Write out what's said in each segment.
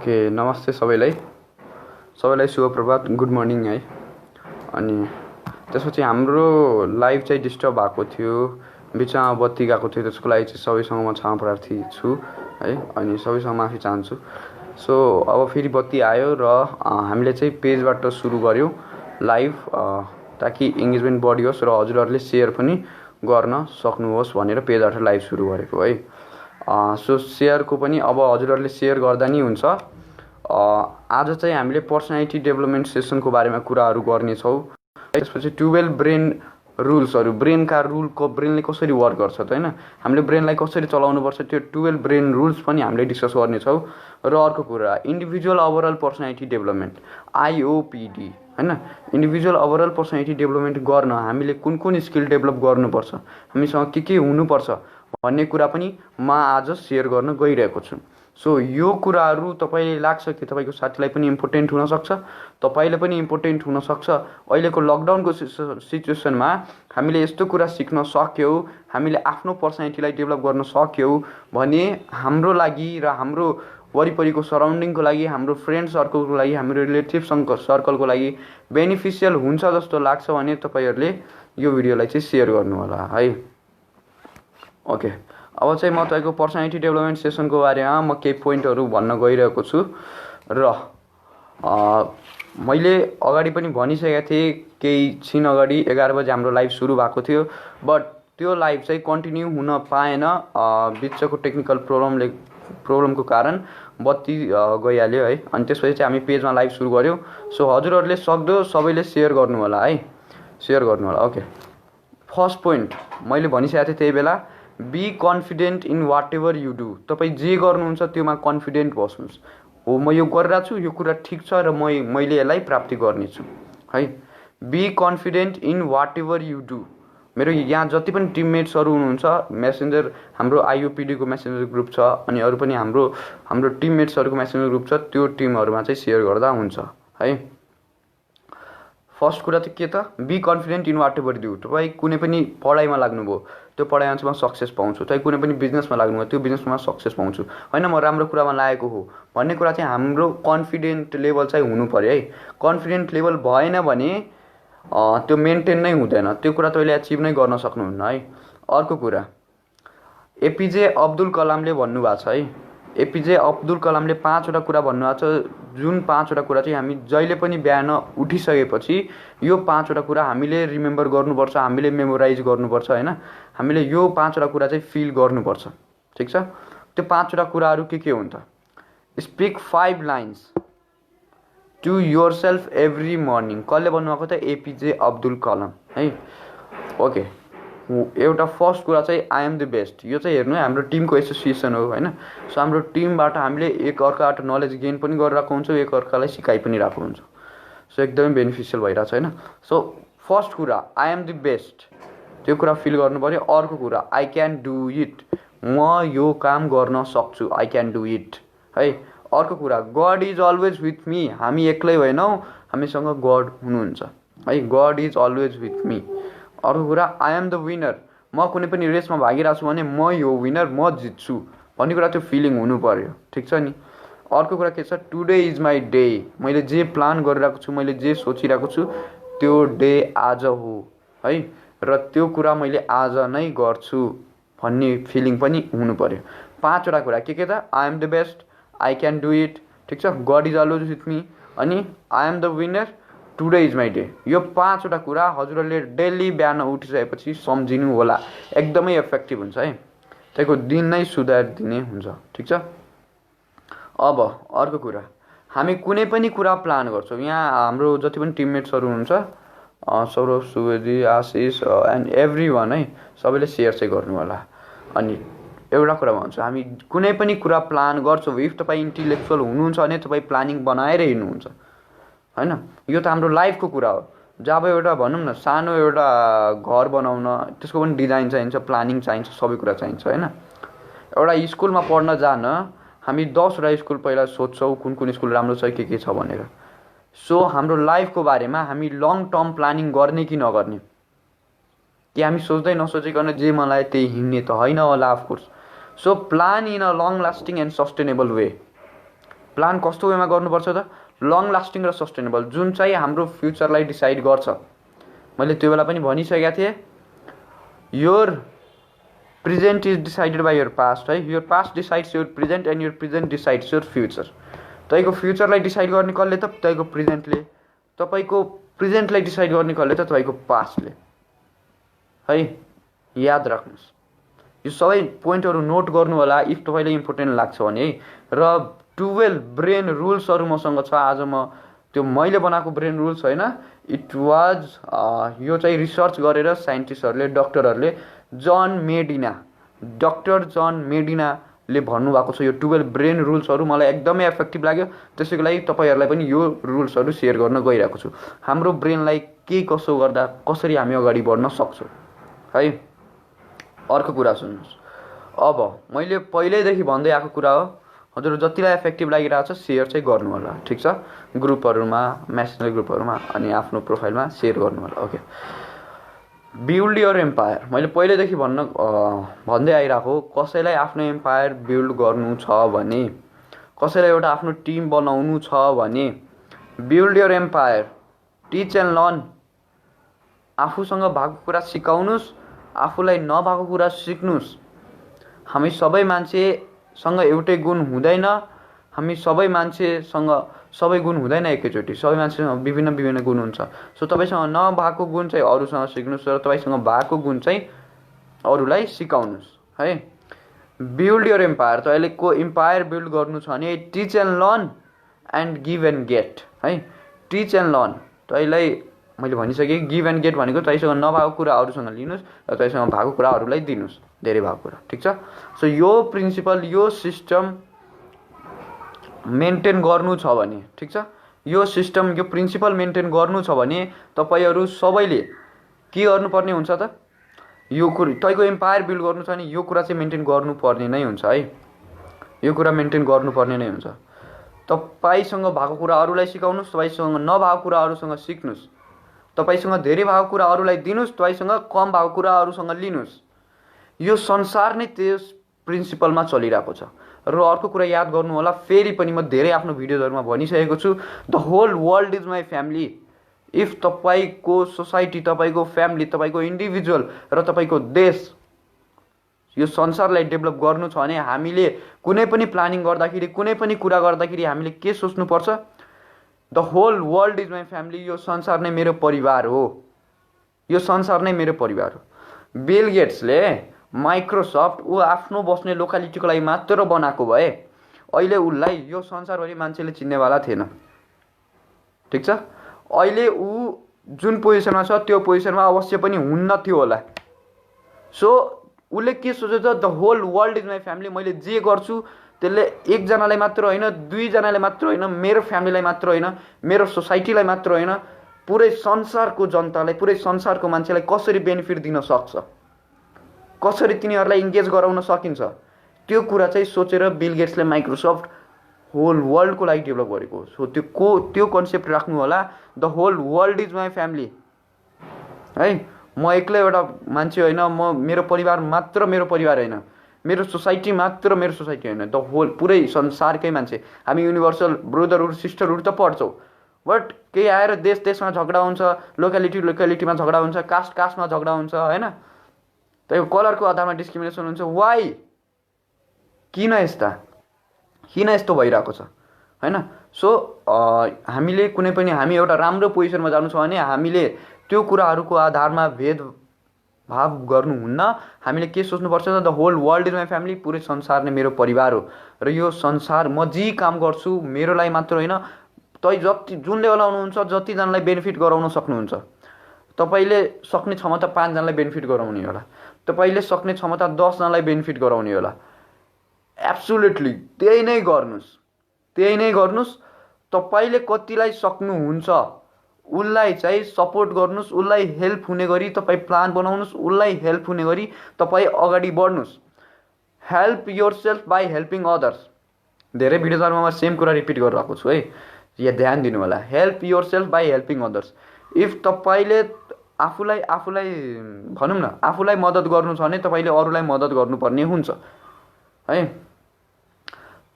Okay, नमस्ते सबैलाई शुभ प्रभात, गुड मर्निङ है। अनि त्यसपछि हाम्रो लाइभ चाहिँ डिस्टर्ब भएको थियो, बिचमा बत्ती गएको थियो, त्यसको लागि चाहिँ सबैसँग म क्षमा प्रार्थी छु है। अनि सबैसँग माफी चाहन्छु। सो अब फेरि बत्ती आयो र हामीले चाहिँ पेजबाट सुरु गऱ्यौँ लाइभ, ताकि इङ्गेजमेन्ट बढियोस् र हजुरहरूले सेयर पनि गर्न सक्नुहोस् भनेर पेजबाट लाइभ सुरु गरेको है। सो सेयरको पनि अब हजुरहरूले सेयर गर्दा नि हुन्छ। आज चाहिँ हामीले पर्सनालिटी डेभलपमेन्ट सेसनको बारेमा कुराहरू गर्नेछौँ। त्यसपछि 12 ब्रेन रुल्सहरू, ब्रेनले कसरी वर्क गर्छ त होइन, हामीले ब्रेनलाई कसरी चलाउनुपर्छ, त्यो 12 ब्रेन रुल्स पनि हामीले डिस्कस गर्नेछौँ। र अर्को कुरा individual overall personality development IOPD होइन। इन्डिभिजुअल ओभरअल पर्सनालिटी डेभलपमेन्ट गर्न हामीले कुन स्किल डेभलप गर्नुपर्छ, हामीसँग के हुनुपर्छ भन्ने कुरा पनि म आज सेयर गर्न गइरहेको छु। सो यो कुराहरू तपाईँले लाग्छ कि तपाईँको साथीलाई पनि इम्पोर्टेन्ट हुनसक्छ, तपाईँले पनि इम्पोर्टेन्ट हुनसक्छ। अहिलेको लकडाउनको सिचुएसनमा हामीले यस्तो कुरा सिक्न सक्यौँ, हामीले आफ्नो पर्सनालिटीलाई डेभलप गर्न सक्यौँ भने हाम्रो लागि र हाम्रो वरिपरिको सराउन्डिङको लागि, हाम्रो फ्रेन्ड सर्कलको लागि, हाम्रो रिलेटिभ सर्कलको लागि बेनिफिसियल हुन्छ जस्तो लाग्छ भने तपाईँहरूले यो भिडियोलाई चाहिँ सेयर गर्नु होला है। ओके, अब चाहिँ म तपाईँको पर्सनालिटी डेभलपमेन्ट सेसनको बारेमा म केही पोइन्टहरू भन्न गइरहेको छु। र मैले अगाडि पनि भनिसकेको थिएँ, केही छिन अगाडि 11 बजे हाम्रो लाइभ सुरु भएको थियो, बट त्यो लाइभ चाहिँ कन्टिन्यू हुन पाएन, बिचको टेक्निकल प्रब्लमको कारण बत्ती गइहाल्यो है। अनि त्यसपछि चाहिँ हामी पेजमा लाइभ सुरु गऱ्यौँ। सो हजुरहरूले सक्दो सबैले सेयर गर्नु होला है, सेयर गर्नु होला। ओके, फर्स्ट पोइन्ट मैले भनिसकेको थिएँ त्यही बेला, be confident in whatever you do. तपाईँ जे गर्नुहुन्छ त्योमा कन्फिडेन्ट बस्नुहोस्। हो, म यो गरिरहेको छु, यो कुरा ठिक छ र मैले यसलाई प्राप्ति गर्नेछु है। Be confident in whatever you do. मेरो यहाँ जति पनि टिममेट्सहरू हुनुहुन्छ, मेसेन्जर हाम्रो IOPD को मेसेन्जर ग्रुप छ, अनि अरू पनि हाम्रो टिममेट्सहरूको मेसेन्जर ग्रुप छ, त्यो टिमहरूमा चाहिँ सेयर गर्दा हुन्छ है। फर्स्ट कुरा चाहिँ के त, be confident in whatever do. तपाईँ कुनै पनि पढाइमा लाग्नुभयो, त्यो पढाइमा चाहिँ म सक्सेस पाउँछु। तपाईँ कुनै पनि बिजनेसमा लाग्नुभयो, त्यो बिजनेसमा सक्सेस पाउँछु, होइन म राम्रो कुरामा लागेको हो भन्ने कुरा चाहिँ हाम्रो कन्फिडेन्ट लेभल चाहिँ हुनु पऱ्यो है। कन्फिडेन्ट लेभल भएन भने त्यो मेन्टेन नै हुँदैन, त्यो कुरा तपाईँले एचिभ नै गर्न सक्नुहुन्न है। अर्को कुरा APJ अब्दुल कलामले भन्नुभएको छ है। APJ अब्दुल कलामले 5वटा कुरा भन्नुभएको छ, जुन 5वटा कुरा चाहिँ हामी जहिले पनि बिहान उठिसकेपछि यो 5वटा कुरा हामीले रिमेम्बर गर्नुपर्छ, हामीले मेमोराइज गर्नुपर्छ होइन। हामीले यो 5वटा कुरा चाहिँ फिल गर्नुपर्छ, ठिक छ। त्यो 5वटा कुराहरू के हुन् त, speak 5 lines to yourself every morning. कसले भन्नुभएको त, APJ अब्दुल कलाम है। ओके, एउटा फर्स्ट कुरा चाहिँ आई एम द बेस्ट। यो चाहिँ हेर्नु है, हाम्रो टिमको एसोसिएसन हो होइन। सो हाम्रो टिमबाट हामीले एकअर्काबाट नलेज गेन पनि गरिरहेको हुन्छौँ, एकअर्कालाई सिकाइ पनि रहेको हुन्छ। सो एकदमै बेनिफिसियल भइरहेको छ होइन। सो फर्स्ट कुरा आई एम द बेस्ट, त्यो कुरा फिल गर्नु पऱ्यो। अर्को कुरा आई क्यान डु इट, म यो काम गर्न सक्छु, आई क्यान डु इट है। अर्को कुरा God is always with me, हामी एक्लै होइनौँ, हामीसँग गड हुनुहुन्छ है, God is always with me. अर्को कुरा आई एम द विनर, म कुनै पनि रेसमा भागिरहेको छु भने म यो विनर, म जित्छु भन्ने कुरा त्यो फिलिङ हुनु पऱ्यो, ठिक छ नि। अर्को कुरा के छ, टुडे इज माई डे, मैले जे प्लान गरिरहेको छु, मैले जे सोचिरहेको छु त्यो डे आज हो है, र त्यो कुरा मैले आज नै गर्छु भन्ने फिलिङ पनि हुनु पऱ्यो। 5वटा कुरा के त, I am the best, I can do it, ठिक छ, God is always with me, अनि I am the winner, today is my day. यो 5वटा कुरा हजुरहरूले डेली बिहान उठिसकेपछि सम्झिनु होला, एकदमै इफेक्टिभ हुन्छ है, त्यसको दिन नै सुधारिदिने हुन्छ, ठिक छ। अब अर्को कुरा, हामी कुनै पनि कुरा प्लान गर्छौँ, यहाँ हाम्रो जति पनि टिममेट्सहरू हुनुहुन्छ, सौरभ, सुवेदी, आशिष एन्ड एभ्री वान है, सबैले सेयर चाहिँ गर्नु होला। अनि एउटा कुरा भन्छु, हामी कुनै पनि कुरा प्लान गर्छौँ, इफ तपाईँ इन्टेलेक्चुअल हुनुहुन्छ भने तपाईँ प्लानिङ बनाएर हिँड्नुहुन्छ होइन। यो त हाम्रो लाइफको कुरा हो। जब एउटा भनौँ न, सानो एउटा घर बनाउन त्यसको पनि डिजाइन चाहिन्छ, प्लानिङ चाहिन्छ, सबै कुरा चाहिन्छ होइन। एउटा स्कुलमा पढ्न जान हामी 10वटा स्कुल पहिला सोध्छौँ, कुन स्कुल राम्रो छ, के छ भनेर। सो हाम्रो लाइफको बारेमा हामी लङ टर्म प्लानिङ गर्ने कि नगर्ने, कि हामी सोच्दै नसोचिकन जे मलाई त्यही हिँड्ने त होइन होला, of course. So plan in a long lasting and sustainable way, plan कस्तो वेमा गर्नुपर्छ त, लङ लास्टिङ र सस्टेनेबल, जुन चाहिँ हाम्रो फ्युचरलाई डिसाइड गर्छ। मैले त्यो बेला पनि भनिसकेको थिएँ, your present is decided by your past है। Your past decides your present and your present decides your future. तपाईँको फ्युचरलाई डिसाइड गर्ने कसले त तपाईँको प्रेजेन्टले, तपाईँको प्रेजेन्टलाई डिसाइड गर्ने कसले त तपाईँको पास्टले है। याद राख्नुहोस्, यो सबै पोइन्टहरू नोट गर्नु होला इफ तपाईँलाई इम्पोर्टेन्ट लाग्छ भने है। र 12 ब्रेन रुल्सहरू मसँग छ आज। म त्यो मैले बनाएको ब्रेन रुल्स होइन, इट वाज यो चाहिँ रिसर्च गरेर साइन्टिस्टहरूले, डक्टरहरूले, डक्टर जन मेडिनाले भन्नुभएको छ। यो 12 ब्रेन रुल्सहरू मलाई एकदमै इफेक्टिभ लाग्यो, त्यसैको लागि तपाईँहरूलाई पनि यो रुल्सहरू सेयर गर्न गइरहेको छु। हाम्रो ब्रेनलाई के कसो गर्दा कसरी हामी अगाडि बढ्न सक्छौँ है। अर्को कुरा सुन्नुहोस्, अब मैले पहिल्यैदेखि भन्दै आएको कुरा हो, हजुर जतिलाई इफेक्टिभ लागिरहेको छ सेयर चाहिँ गर्नु होला, ठिक छ। ग्रुपहरूमा, म्यासेन्जर ग्रुपहरूमा अनि आफ्नो प्रोफाइलमा सेयर गर्नु होला। Okay, build your empire. मैले पहिल्यैदेखि भन्दै आइरहेको, कसैलाई आफ्नो एम्पायर बिल्ड गर्नु छ भने, कसैलाई एउटा आफ्नो टिम बनाउनु छ भने, build your empire, teach and learn. आफूसँग भएको कुरा सिकाउनुहोस्, आफूलाई नभएको कुरा सिक्नुहोस्। हामी सबै मान्छेसँग एउटै गुण हुँदैन, हामी सबै मान्छेसँग सबै गुण हुँदैन एकैचोटि, सबै मान्छेसँग विभिन्न विभिन्न गुण हुन्छ। सो तपाईँसँग नभएको गुण चाहिँ अरूसँग सिक्नुहोस् र तपाईँसँग भएको गुण चाहिँ अरूलाई सिकाउनुहोस् है। बिल्ड योर एम्पायर, तपाईँको एम्पायर बिल्ड गर्नु छ भने teach and learn and give and get है। टिच एन्ड लर्न, तपाईँलाई मैले भनिसकेँ, गिभ एन्ड गेट भनेको तपाईँसँग नभएको कुरा अरूसँग लिनुहोस् र तपाईँसँग भएको कुरा अरूलाई दिनुहोस्, धेरै भएको कुरा, ठिक छ। सो यो प्रिन्सिपल, यो सिस्टम मेन्टेन गर्नु छ भने, ठिक छ, यो सिस्टम, यो प्रिन्सिपल मेन्टेन गर्नु छ भने तपाईँहरू सबैले के गर्नुपर्ने हुन्छ त, यो कुरा तपाईँको एम्पायर बिल्ड गर्नु छ भने यो कुरा चाहिँ मेन्टेन गर्नुपर्ने नै हुन्छ है। यो कुरा मेन्टेन गर्नुपर्ने नै हुन्छ। तपाईँसँग भएको कुरा अरूलाई सिकाउनुहोस्, तपाईँसँग नभएको कुरा अरूसँग सिक्नुहोस्, तपाईँसँग धेरै भएको कुरा अरूलाई दिनुहोस्, तपाईँसँग कम भएको कुरा अरूसँग लिनुहोस्। यो संसार नै त्यस प्रिन्सिपलमा चलिरहेको छ। र अर्को कुरा याद गर्नु होला, फेरि पनि म धेरै आफ्नो भिडियोजहरूमा भनिसकेको छु, the whole world is my family. If तपाईँको सोसाइटी, तपाईँको फ्यामिली, तपाईँको इन्डिभिजुअल र तपाईँको देश, यो संसारलाई डेभलप गर्नु छ भने हामीले कुनै पनि प्लानिङ गर्दाखेरि, कुनै पनि कुरा गर्दाखेरि हामीले के सोच्नुपर्छ, the whole world is my family. यो संसार नै मेरो परिवार हो, यो संसार नै मेरो परिवार हो। बिल गेट्सले माइक्रोसफ्ट ऊ आफ्नो बस्ने लोकालिटीको लागि मात्र बनाएको भए अहिले उसलाई यो संसारभरि मान्छेले चिन्नेवाला थिएन, ठिक छ। अहिले ऊ जुन पोजिसनमा छ त्यो पोजिसनमा अवश्य पनि हुन्न थियो होला। सो उसले के सोचेछ, the whole world is my family. मैले जे गर्छु त्यसले एकजनालाई मात्र होइन, दुईजनालाई मात्र होइन, मेरो फ्यामिलीलाई मात्र होइन, मेरो सोसाइटीलाई मात्र होइन, पुरै संसारको जनतालाई, पुरै संसारको मान्छेलाई कसरी बेनिफिट दिन सक्छ, कसरी तिनीहरूलाई इन्गेज गराउन सकिन्छ, त्यो कुरा चाहिँ सोचेर बिल गेट्सले माइक्रोसफ्ट होल वर्ल्डको लागि डेभलप गरेको हो। सो त्यो कन्सेप्ट राख्नु होला, the whole world is my family है। म एक्लै एउटा मान्छे होइन, म मेरो परिवार मात्र मेरो परिवार होइन, मेरो सोसाइटी मात्र मेरो सोसाइटी होइन, द होल पुरै संसारकै मान्छे। हामी युनिभर्सल ब्रदरहुड सिस्टरहुड त पढ्छौँ, बट केही आएर देशमा झगडा हुन्छ, लोकालिटीमा झगडा हुन्छ, कास्टमा झगडा हुन्छ होइन, त्यो कलरको आधारमा डिस्क्रिमिनेसन हुन्छ। वाइ, किन यस्तो भइरहेको छ होइन। सो हामीले कुनै पनि, हामी एउटा राम्रो पोजिसनमा जानु छ भने हामीले त्यो कुराहरूको आधारमा भेदभाव गर्नुहुन्न। हामीले के सोच्नुपर्छ त, the whole world is my family, पुरै संसार नै मेरो परिवार हो र यो संसार म जे काम गर्छु मेरो लागि मात्र होइन, तपाईँ जति जुन लेभलमा हुनुहुन्छ जतिजनालाई बेनिफिट गराउन सक्नुहुन्छ। तपाईँले सक्ने क्षमता 5 जनालाई बेनिफिट गराउने होला, तपाईँले सक्ने क्षमता 10 जनालाई बेनिफिट गराउने होला। एब्सोल्युटली त्यही नै गर्नुहोस्। तपाईँले कतिलाई सक्नुहुन्छ उसलाई चाहिँ सपोर्ट गर्नुहोस्, उसलाई हेल्प हुने गरी तपाईँ प्लान बनाउनुहोस्, उसलाई हेल्प हुने गरी तपाईँ अगाडि बढ्नुहोस्। Help your self by helping others. धेरै भिडियोजहरूमा म सेम कुरा रिपिट गरिरहेको छु है, यहाँ ध्यान दिनु होला। Help your self by helping others. If तपाईँले आफूलाई भनौँ न, आफूलाई मद्दत गर्नु छ भने तपाईँले अरूलाई मद्दत गर्नुपर्ने हुन्छ है।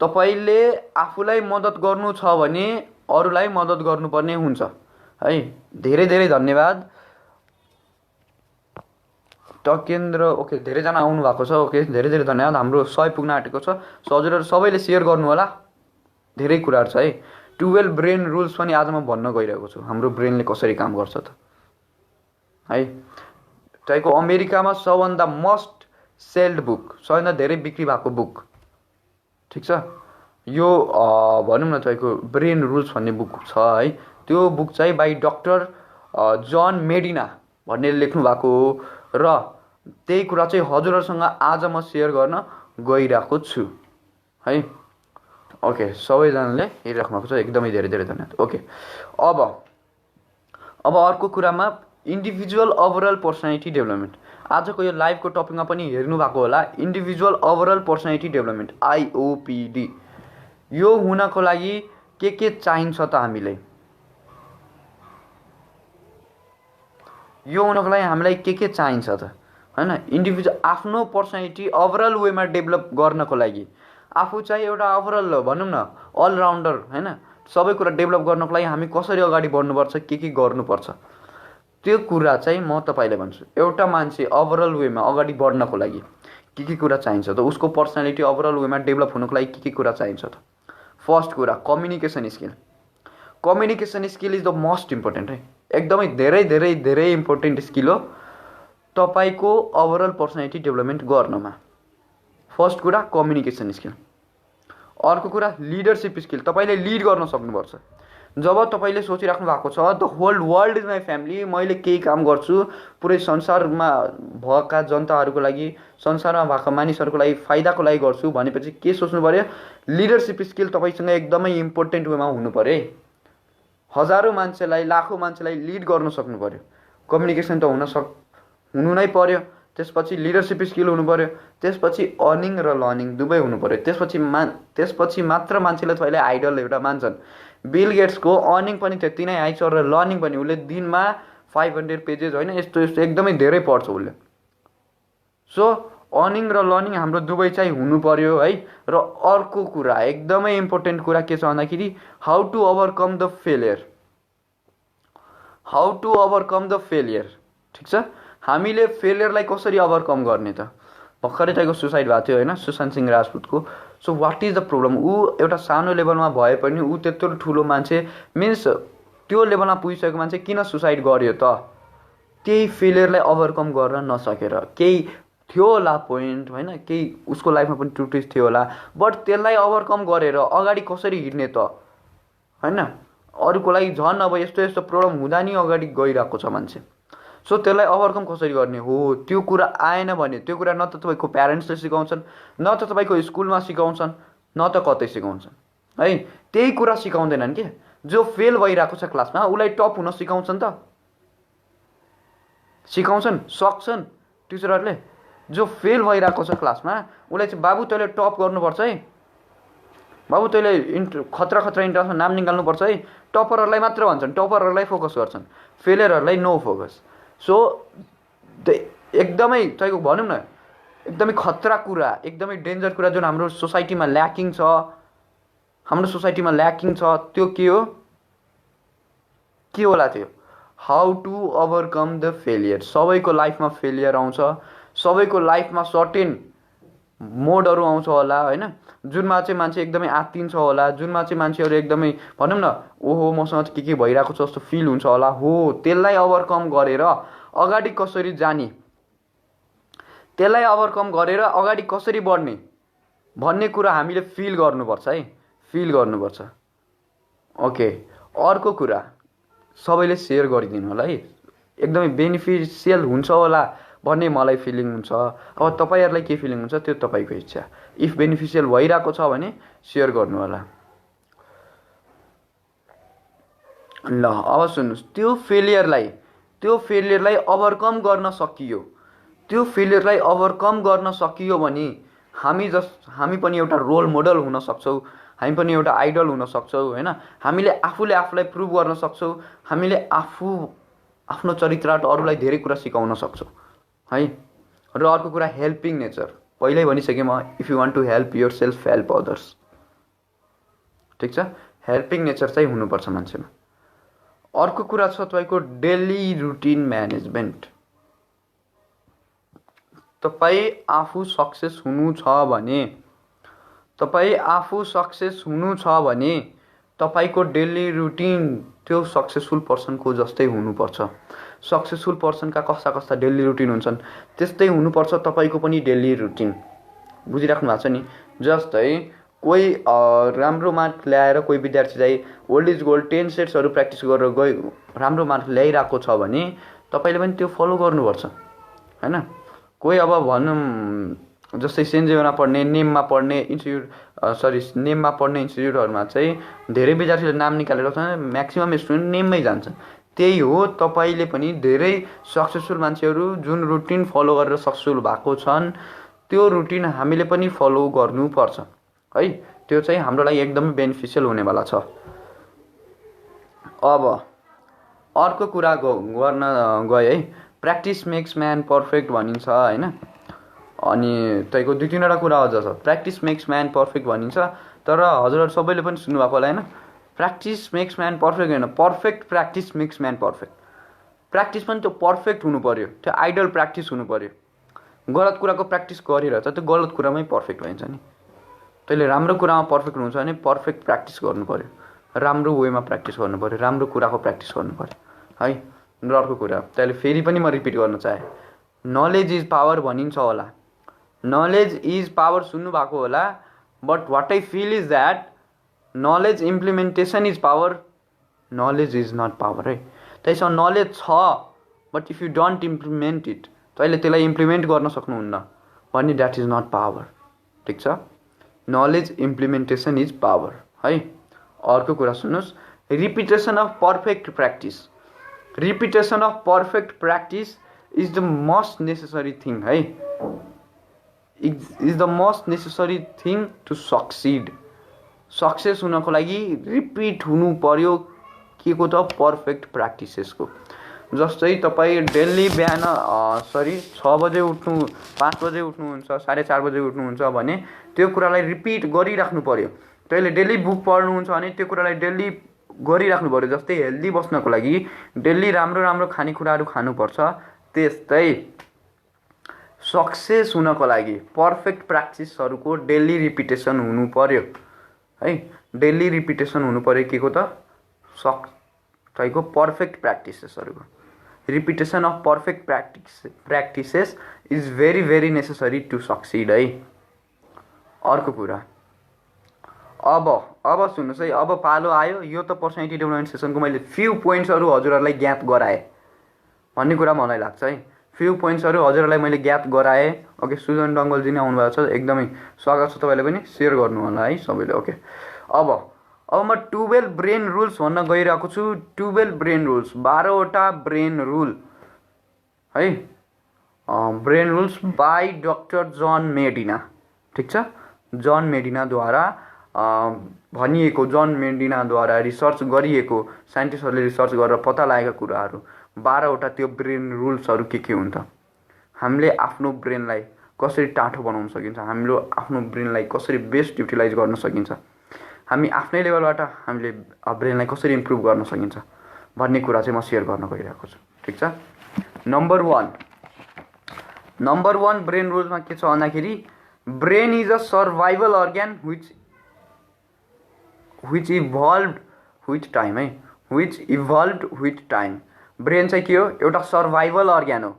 तपाईले आफूलाई मद्दत गर्नु छ भने अरूलाई मद्दत गर्नुपर्ने हुन्छ है। धेरै धेरै धन्यवाद टकेन्द्र। ओके, धेरैजना आउनु भएको छ। ओके, धेरै धेरै धन्यवाद। हाम्रो 100 पुग्न आँटेको छ। सो हजुरहरू सबैले सेयर गर्नु होला। धेरै कुराहरू छ है। 12 ब्रेन रुल्स पनि आज म भन्न गइरहेको छु, हाम्रो ब्रेनले कसरी काम गर्छ त है। तपाईँको अमेरिकामा सबभन्दा मोस्ट सेल्ड बुक, सबभन्दा धेरै बिक्री भएको बुक, ठिक छ, यो भनौँ न तपाईँको ब्रेन रुल्स भन्ने बुक छ है। त्यो बुक चाहिँ बाई डक्टर जन मेडिना भन्ने लेख्नु भएको हो र त्यही कुरा चाहिँ हजुरहरूसँग आज म सेयर गर्न गइरहेको छु है। ओके, सबैजनाले हेरिराख्नु भएको छ, एकदमै धेरै धेरै धन्यवाद। ओके, अब अर्को कुरामा इन्डिभिजुअल ओभरअल पर्सनालिटी डेभलपमेन्ट। आजको यो लाइभको टपिकमा पनि हेर्नु भएको होला, individual overall personality development IOPD। यो हुनको लागि के चाहिन्छ त हामीलाई, यो हुनको लागि हामीलाई के चाहिन्छ त हैन। इन्डिभिजुअल आफ्नो पर्सनालिटी ओभरअल वेमा डेभलप गर्नको लागि आफू चाहिँ एउटा ओभरअल भनौँ न अलराउन्डर हैन, सबै कुरा डेभलप गर्नको लागि हामी कसरी अगाडि बढ्नुपर्छ, के गर्नुपर्छ, त्यो कुरा चाहिँ म तपाईलाई भन्छु। एउटा मान्छे ओभरअल वेमा अगाडि बढ्नको लागि के कुरा चाहिन्छ त, उसको पर्सनालिटी ओभरअल वेमा डेभलप हुनको लागि के कुरा चाहिन्छ त। फर्स्ट कुरा communication skill. Communication skill is the most important है, एकदमै धेरै धेरै धेरै इम्पोर्टेन्ट स्किल हो तपाईको ओभरअल पर्सनालिटी डेभलपमेन्ट गर्नमा। फर्स्ट कुरा कम्युनिकेसन स्किल। अर्को कुरा लिडरसिप स्किल, तपाईले लिड गर्न सक्नुपर्छ। जब तपाईले सोचिराख्नु भएको छ the whole world is my family, मैले केही काम गर्छु पुरै संसारमा भएका जनताहरूको लागि, संसारमा भएका मानिसहरूको लागि फाइदाको लागि गर्छु भनेपछि के सोच्नु पर्यो, लिडरसिप स्किल तपाईसँग एकदमै इम्पोर्टेन्ट वेमा हुनु पर्यो है। हजारौं मान्छेलाई, लाखौं मान्छेलाई लिड गर्न सक्नु पर्यो, कम्युनिकेसन त हुनु नै पर्यो। त्यसपछि लिडरसिप स्किल हुनु पर्यो, त्यसपछि अर्निङ र लर्निङ दुवै हुनु पर्यो। त्यसपछि मात्र मान्छेले तपाईँले आइडल एउटा मान्छन्। बिल गेट्सको अर्निङ पनि त्यति नै हाई छ र लर्निङ पनि, उसले दिनमा 500 पेजेस होइन यस्तो एकदमै धेरै पढ्छ उसले। सो अर्निङ र लर्निङ हाम्रो दुवै चाहिँ हुनु पर्यो है। र अर्को कुरा एकदमै इम्पोर्टेन्ट कुरा के छ भन्दाखेरि how to overcome the failure. How to overcome the failure, ठिक छ। हामीले फेलियरलाई कसरी ओभरकम गर्ने त। भर्खरै तपाईँको सुसाइड भएको थियो होइन, सुशान्त सिंह राजपूतको। So what is the problem, ऊ एउटा सानो लेभलमा भए पनि ऊ त्यत्रो ठुलो मान्छे, मिन्स त्यो लेभलमा पुगिसकेको मान्छे किन सुसाइड गर्यो त। त्यही फेलियरलाई ओभरकम गर्न नसकेर, केही थियो होला पोइन्ट होइन, केही उसको लाइफमा पनि त्रुटि थियो होला, बट त्यसलाई ओभरकम गरेर अगाडि कसरी हिँड्ने त होइन। अरूको लागि झन् अब यस्तो यस्तो प्रब्लम हुँदा नि अगाडि गइरहेको छ मान्छे। सो त्यसलाई ओभरकम कसरी गर्ने हो, त्यो कुरा आएन भने त्यो कुरा न त तपाईँको प्यारेन्ट्सले सिकाउँछन्, न त तपाईँको स्कुलमा सिकाउँछन्, न त कतै सिकाउँछन् है। त्यही कुरा सिकाउँदैनन् कि जो फेल भइरहेको छ क्लासमा उसलाई टप हुन सिकाउँछन् त, सिकाउँछन् सक्छन् टिचरहरूले। जो फेल भइरहेको छ क्लासमा उसलाई चाहिँ बाबु तैँले टप गर्नुपर्छ है, बाबु तैँले खतरा खतरा इन्ट्रान्समा नाम निकाल्नुपर्छ है। टपरहरूलाई मात्र भन्छन्, टपरहरूलाई फोकस गर्छन्, फेलियरहरूलाई नो फोकस। सो एकदमै तपाईँको भनौँ न एकदमै खतरा कुरा, एकदमै डेन्जर कुरा जुन हाम्रो सोसाइटीमा ल्याकिङ छ, हाम्रो सोसाइटीमा ल्याकिङ छ त्यो के होला त्यो how to overcome the failure. सबैको लाइफमा फेलियर आउँछ, सबैको लाइफमा सर्टेन मोडहरू आउँछ होला होइन, जुनमा चाहिँ मान्छे एकदमै आत्तिन्छ होला, जुनमा चाहिँ मान्छेहरू एकदमै भनौँ न ओहो मसँग के भइरहेको छ जस्तो फिल हुन्छ होला। हो त्यसलाई ओभरकम गरेर अगाडि कसरी जाने, त्यसलाई ओभरकम गरेर अगाडि कसरी बढ्ने भन्ने कुरा हामीले फिल गर्नुपर्छ है, फिल गर्नुपर्छ। ओके, अर्को कुरा सबैले सेयर गरिदिनु होला है, एकदमै बेनिफिसियल हुन्छ होला भन्ने मलाई फिलिङ हुन्छ। अब तपाईँहरूलाई के फिलिङ हुन्छ त्यो तपाईँको इच्छा। इफ बेनिफिसियल भइरहेको छ भने सेयर गर्नु होला। ल अब सुन्नुहोस्, त्यो फेलियरलाई ओभरकम गर्न सकियो, त्यो फेलियरलाई ओभरकम गर्न सकियो भने हामी पनि एउटा रोल मोडल हुन सक्छौँ, हामी पनि एउटा आइडल हुन सक्छौँ होइन। हामीले आफूले आफूलाई प्रुभ गर्न सक्छौँ, हामीले आफ्नो चरित्रबाट अरूलाई धेरै कुरा सिकाउन सक्छौँ है। र अर्को कुरा हेल्पिङ नेचर, पहिल्यै भनिसकेँ म, if you want to help yourself help others ठिक छ, हेल्पिङ नेचर चाहिँ हुनुपर्छ मान्छेमा। अर्को कुरा छ तपाईँको डेली रुटिन म्यानेजमेन्ट। तपाईँ आफू सक्सेस हुनु छ भने तपाईँको डेली रुटिन त्यो सक्सेसफुल पर्सनको जस्तै हुनुपर्छ। सक्सेसफुल पर्सनका कस्ता कस्ता डेली रुटिन हुन्छन् त्यस्तै हुनुपर्छ तपाईँको पनि डेली रुटिन। बुझिराख्नु भएको छ नि? जस्तै कोही राम्रो मार्क ल्याएर कोही विद्यार्थी चाहिँ ओल्ड इज गोल्ड 10 सेट्सहरू प्र्याक्टिस गरेर गयो, राम्रो मार्क ल्याइरहेको छ भने तपाईँले पनि त्यो फलो गर्नुपर्छ हैन। कोही अब भनौँ जस्तै सेन्जेमा पढ्ने नेममा पढ्ने इन्स्टिट्युटहरूमा चाहिँ धेरै विद्यार्थीले नाम निकालेर म्याक्सिमम स्टुडेन्ट नेममै जान्छ। त्यही हो, तपाईँले पनि धेरै सक्सेसफुल मान्छेहरू जुन रुटिन फलो गरेर सक्सेसफुल भएको छन् त्यो रुटिन हामीले पनि फलो गर्नुपर्छ है। त्यो चाहिँ हाम्रो लागि एकदमै बेनिफिसियल हुनेवाला छ। अब अर्को कुरा गर्न गए है, प्र्याक्टिस मेक्स म्यान पर्फेक्ट भनिन्छ हैन। अनि तपाईँको 2-3वटा कुरा अझ छ। प्र्याक्टिस मेक्स म्यान पर्फेक्ट भनिन्छ, तर हजुरहरू सबैले पनि सुन्नुभएको होला हैन। प्र्याक्टिस मेक्स म्यान पर्फेक्ट होइन, perfect practice makes man perfect. Practice पनि त्यो पर्फेक्ट हुनु पर्यो, त्यो आइडल प्र्याक्टिस हुनु पर्यो। गलत कुराको प्र्याक्टिस गरिरहेछ त्यो गलत कुरामै पर्फेक्ट भइन्छ नि। तैँले राम्रो कुरामा पर्फेक्ट हुन्छ भने पर्फेक्ट प्र्याक्टिस गर्नु पर्यो, राम्रो वेमा प्र्याक्टिस गर्नु पर्यो, राम्रो कुराको प्र्याक्टिस गर्नु पर्यो है। र अर्को कुरा तैँले फेरि पनि म रिपिट गर्न चाहे, नलेज इज पावर भनिन्छ होला। नलेज इज पावर सुन्नु भएको होला, but what I feel is that knowledge implementation is power, knowledge is not power है। त्यसमा नलेज छ but if you don't implement it, तैँले त्यसलाई इम्प्लिमेन्ट गर्न सक्नुहुन्न भने द्याट इज नट पावर। ठिक छ, नलेज इम्प्लिमेन्टेसन इज पावर है। अर्को कुरा सुन्नुहोस्, repetition of perfect practice. Repetition of perfect practice is the most necessary thing है, is the most necessary thing to succeed. Success हुनको लागि रिपिट हुनु पर्यो के को त पर्फेक्ट प्र्याक्टिसेसको। जस्तै तपाईँ डेली बिहान 6 बजे उठ्नु, 5 बजे उठ्नुहुन्छ, 4:30 बजे उठ्नुहुन्छ भने त्यो कुरालाई रिपिट गरिराख्नु पर्यो। तैँले डेली बुक पढ्नुहुन्छ भने त्यो कुरालाई डेली गरिराख्नु पर्यो। जस्तै हेल्दी बस्नको लागि डेली राम्रो राम्रो खानेकुराहरू खानुपर्छ, त्यस्तै सक्सेस हुनको लागि पर्फेक्ट प्र्याक्टिसहरूको डेली रिपिटेसन हुनु पर्यो है। डेली रिपिटेसन हुनु पर्यो के को त तपाईँको पर्फेक्ट प्र्याक्टिसेसहरूको। Repetition of perfect practices is very very necessary to succeed है। अर्को कुरा अब सुन्नुहोस् है, अब पालो आयो। यो त पर्सनालिटी डेभलपमेन्ट सेसनको मैले फ्यु पोइन्ट्सहरू हजुरहरूलाई ज्ञात गराएँ भन्ने कुरा मलाई लाग्छ है। फ्यु पोइन्ट्सहरू हजुरहरूलाई मैले ज्ञात गराएँ। ओके, सुजन डङ्गलजी नै आउनुभएको छ, एकदमै स्वागत छ तपाईँलाई पनि। सेयर गर्नु होला है सबैले। ओके, अब म 12 ब्रेन रुल्स भन्न गइरहेको छु। 12 ब्रेन रुल्स, 12वटा ब्रेन रुल है। ब्रेन रुल्स बाई डक्टर जन मेडिना। ठिक छ, जन मेडिनाद्वारा भनिएको, जन मेडिनाद्वारा रिसर्च गरिएको, साइन्टिस्टहरूले रिसर्च गरेर पत्ता लागेका कुराहरू 12वटा त्यो ब्रेन रुल्सहरू के हुन् त। हामीले आफ्नो ब्रेनलाई कसरी टाठो बनाउन सकिन्छ, हाम्रो आफ्नो ब्रेनलाई कसरी बेस्ट युटिलाइज गर्न सकिन्छ, हामी आफ्नै लेभलबाट हामीले ब्रेनलाई कसरी इम्प्रुभ गर्न सकिन्छ भन्ने कुरा चाहिँ म सेयर गर्न गइरहेको छु। ठिक छ, नम्बर 1 ब्रेन रुल्समा के छ भन्दाखेरि brain is a survival organ which evolved with time है, which evolved with time। Brain चाहिँ के हो? एउटा सर्भाइभल अर्ग्यान हो।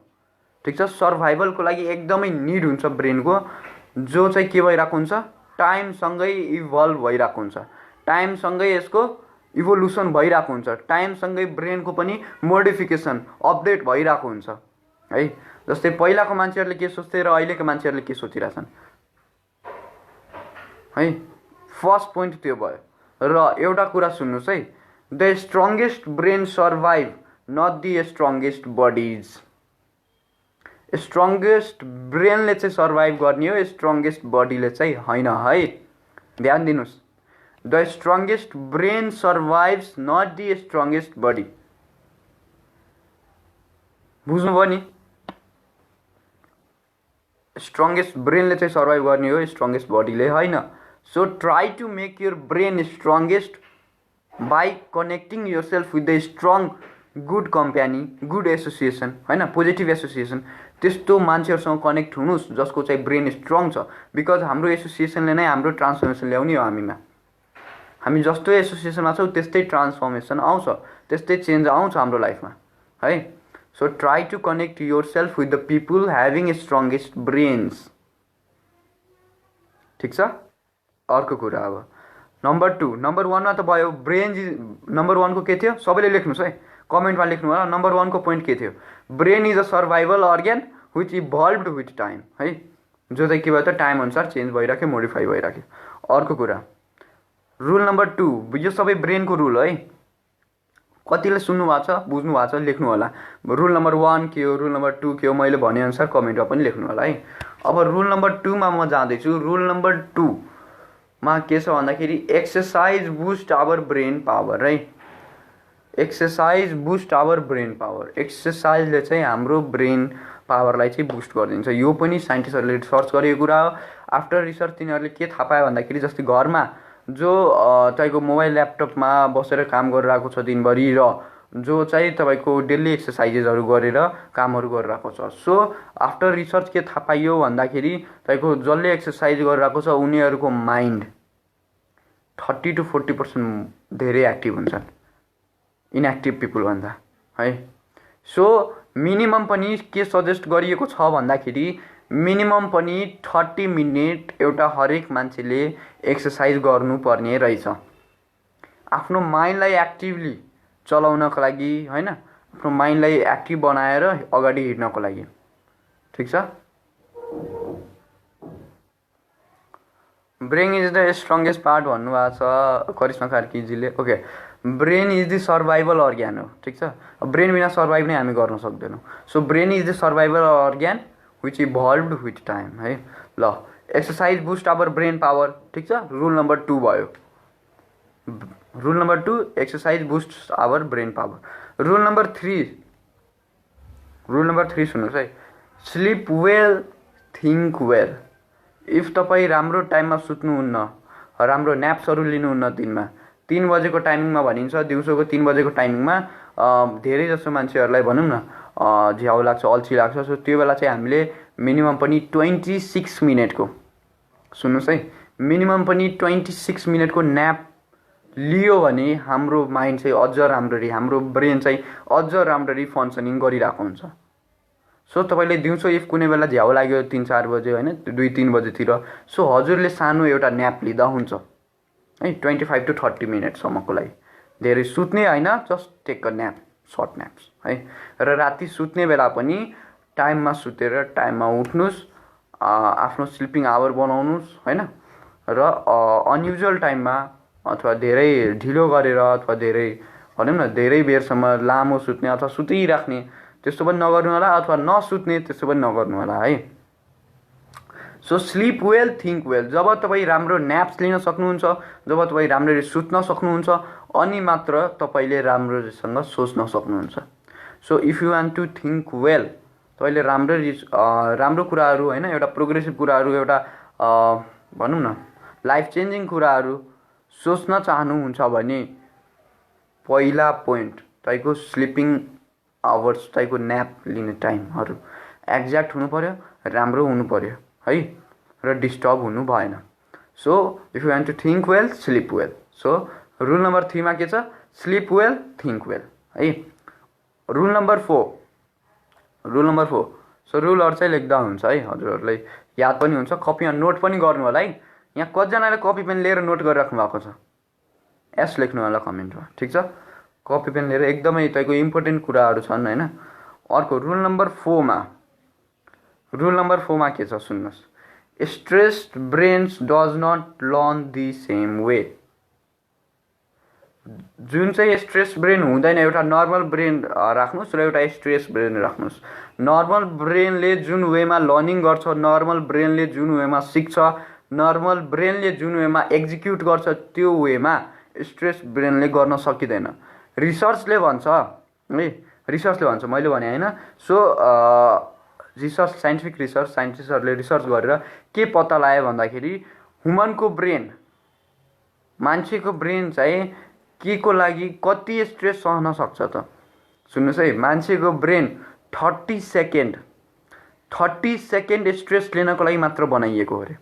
ठिक छ, सर्भाइभलको लागि एकदमै निड हुन्छ ब्रेनको, जो चाहिँ के भइरहेको हुन्छ, टाइमसँगै इभल्भ भइरहेको हुन्छ, टाइमसँगै यसको इभोल्युसन भइरहेको हुन्छ, टाइमसँगै ब्रेनको पनि मोडिफिकेसन अपडेट भइरहेको हुन्छ है। जस्तै पहिलाको मान्छेहरूले के सोच्थे र अहिलेको मान्छेहरूले के सोचिरहेछन् है। फर्स्ट पोइन्ट त्यो भयो। र एउटा कुरा सुन्नुहोस् है, the strongest brain survive not the strongest bodies. Strongest ब्रेनले चाहिँ सर्भाइभ गर्ने हो, स्ट्रङ्गेस्ट बडीले चाहिँ होइन है। ध्यान दिनुहोस्, the strongest brain survives not the strongest body. बुझ्नुभयो नि? स्ट्रङ्गेस्ट ब्रेनले चाहिँ सर्भाइभ गर्ने हो, स्ट्रङ्गेस्ट बडीले होइन। So try to make your brain strongest by connecting yourself with the strong good company, good association, होइन, पोजिटिभ एसोसिएसन। त्यस्तो मान्छेहरूसँग कनेक्ट हुनुहोस् जसको चाहिँ ब्रेन स्ट्रङ छ। बिकज हाम्रो एसोसिएसनले नै हाम्रो ट्रान्सफर्मेसन ल्याउने हो हामीमा। हामी जस्तो एसोसिएसनमा छौँ त्यस्तै ट्रान्सफर्मेसन आउँछ, त्यस्तै चेन्ज आउँछ हाम्रो लाइफमा है। So try to connect yourself with the people having a strongest brains. ठिक छ। अर्को कुरा अब नम्बर 2, नम्बर 1मा त भयो ब्रेन। नम्बर 1को के थियो सबैले लेख्नुहोस् है, कमेन्टमा लेख्नु होला। नम्बर 1को पोइन्ट के थियो? Brain is a survival organ which evolved with time है, जो चाहिँ के भयो त टाइम अनुसार चेन्ज भइराख्यो, मोडिफाई भइराख्यो। अर्को कुरा रुल नम्बर 2, यो सबै ब्रेनको रुल है। कतिले सुन्नु भएको छ, बुझ्नु भएको छ, लेख्नु होला। रुल नम्बर 1 के हो, रुल नम्बर 2 के हो, मैले भनेअनुसार कमेन्टमा पनि लेख्नु होला है। अब रुल नम्बर 2मा म जाँदैछु। रुल नम्बर 2मा के छ भन्दाखेरि exercise boost our brain power है। Exercise boost our brain power. एक्सर्साइजले चाहिँ हाम्रो ब्रेन पावरलाई चाहिँ बुस्ट गरिदिन्छ। यो पनि साइन्टिस्टहरूले रिसर्च गरेको कुरा हो। आफ्टर रिसर्च तिनीहरूले के थाहा पायो भन्दाखेरि जस्तै घरमा जो तपाईँको मोबाइल ल्यापटपमा बसेर काम गरिरहेको छ दिनभरि र जो चाहिँ तपाईँको डेली एक्सर्साइजेसहरू गरेर कामहरू गरिरहेको छ। सो आफ्टर रिसर्च के थाहा पाइयो भन्दाखेरि तपाईँको जसले एक्सर्साइज गरिरहेको छ उनीहरूको माइन्ड 30 to 40% धेरै एक्टिभ हुन्छन् इनएक्टिभ पिपुल भन्दा है। सो मिनिमम पनि के सजेस्ट गरिएको छ भन्दाखेरि मिनिमम पनि 30 मिनट एउटा हरेक मान्छेले एक्सर्साइज गर्नुपर्ने रहेछ आफ्नो माइन्डलाई एक्टिभली चलाउनको लागि हैन, आफ्नो माइन्डलाई एक्टिभ बनाएर अगाडि हिँड्नको लागि। ठीक छ। Brain is the strongest part भन्नुभएको छ करिश्मा कार्कीजीले। Okay, brain is the survival organ हो। ठीक छ। ब्रेन बिना सर्भाइभ नै हामी गर्न सक्दैनौँ। So brain is the survival organ which evolved with time है। ल, exercise boost our brain power. ठीक छ। रुल नम्बर 2 भयो। Rule number 2 exercise boost our brain power. Rule number 3 सुन्नुहोस् है, sleep well think well. If तपाईँ राम्रो टाइममा सुत्नुहुन्न, राम्रो न्याप्सहरू लिनुहुन्न, दिनमा 3 बजेको टाइमिङमा भनिन्छ, दिउँसोको 3 बजेको टाइमिङमा धेरै जसो मान्छेहरूलाई भनौँ न झ्याउ लाग्छ, अल्छी लाग्छ। सो त्यो बेला चाहिँ हामीले मिनिमम पनि 26 मिनटको, सुन्नुहोस् है, मिनिमम पनि 26 मिनटको न्याप लियो भने हाम्रो माइन्ड चाहिँ अझ राम्ररी, हाम्रो ब्रेन चाहिँ अझ राम्ररी फङ्सनिङ गरिरहेको हुन्छ। सो तपाईँले दिउँसो इफ कुनै बेला झ्याउ लाग्यो 3-4 बजे होइन, 2-3 बजेतिर, सो हजुरले सानो एउटा न्याप लिँदा हुन्छ है, 25 to 30 मिनटसम्मको लागि। धेरै सुत्ने होइन, just take a nap, short naps है। र राति सुत्ने बेला पनि टाइममा सुतेर टाइममा उठ्नुहोस्, आफ्नो स्लिपिङ आवर बनाउनुहोस् होइन। र अनयुजुअल टाइममा अथवा धेरै ढिलो गरेर अथवा धेरै भनौँ न धेरै बेरसम्म लामो सुत्ने अथवा सुतिराख्ने त्यस्तो पनि नगर्नु होला, अथवा नसुत्ने त्यस्तो पनि नगर्नु होला है। So sleep well think well. जब तपाईँ राम्रो न्याप्स लिन सक्नुहुन्छ, जब तपाईँ राम्ररी सुत्न सक्नुहुन्छ, अनि मात्र तपाईँले राम्रोसँग सोच्न सक्नुहुन्छ। So if you want to think well, तपाईँले राम्रो कुराहरू होइन, एउटा प्रोग्रेसिभ कुराहरू, एउटा भनौँ न लाइफ चेन्जिङ कुराहरू सोच्न चाहनुहुन्छ भने पहिला पोइन्ट तपाईँको स्लिपिङ आवर्स, तपाईँको न्याप लिने टाइमहरू एक्ज्याक्ट हुनु पऱ्यो, राम्रो हुनु पऱ्यो है, र डिस्टर्ब हुनु भएन। So if you want to think well, sleep well. So rule number 3 मा के छ? स्लिप वेल, थिङ्क वेल है। रुल नम्बर 4 सो रुलहरू चाहिँ लेख्दा हुन्छ है, हजुरहरूलाई याद पनि हुन्छ, कपीमा नोट पनि गर्नु होला है। यहाँ कतिजनाले कपी पेन लिएर नोट गरिराख्नु भएको छ, एस लेख्नु होला कमेन्टमा। ठिक छ। कपी पेन लिएर एकदमै तपाईँको इम्पोर्टेन्ट कुराहरू छन् होइन। अर्को रुल नम्बर 4 मा के छ सुन्नुहोस्, stressed brains does not learn the same way. जुन चाहिँ स्ट्रेस ब्रेन हुँदैन, एउटा नर्मल ब्रेन राख्नुहोस् र एउटा स्ट्रेस ब्रेन राख्नुहोस्। नर्मल ब्रेनले जुन वेमा लर्निङ गर्छ, नर्मल ब्रेनले जुन वेमा सिक्छ, नर्मल ब्रेनले जुन वेमा एक्जिक्युट गर्छ, त्यो वेमा स्ट्रेस ब्रेनले गर्न सकिँदैन। रिसर्चले भन्छ है, रिसर्चले भन्छ, मैले भने होइन। सो रिसर्च, साइन्टिफिक रिसर्च, साइन्टिस्टहरूले रिसर्च गरेर के पत्ता लगायो भन्दाखेरि ह्युमनको ब्रेन, मान्छेको ब्रेन चाहिँ के को लागि कति स्ट्रेस सहन सक्छ त? सुन्नुहोस् है, मान्छेको ब्रेन 30 सेकेन्ड स्ट्रेस लिनको लागि मात्र बनाइएको हो अरे।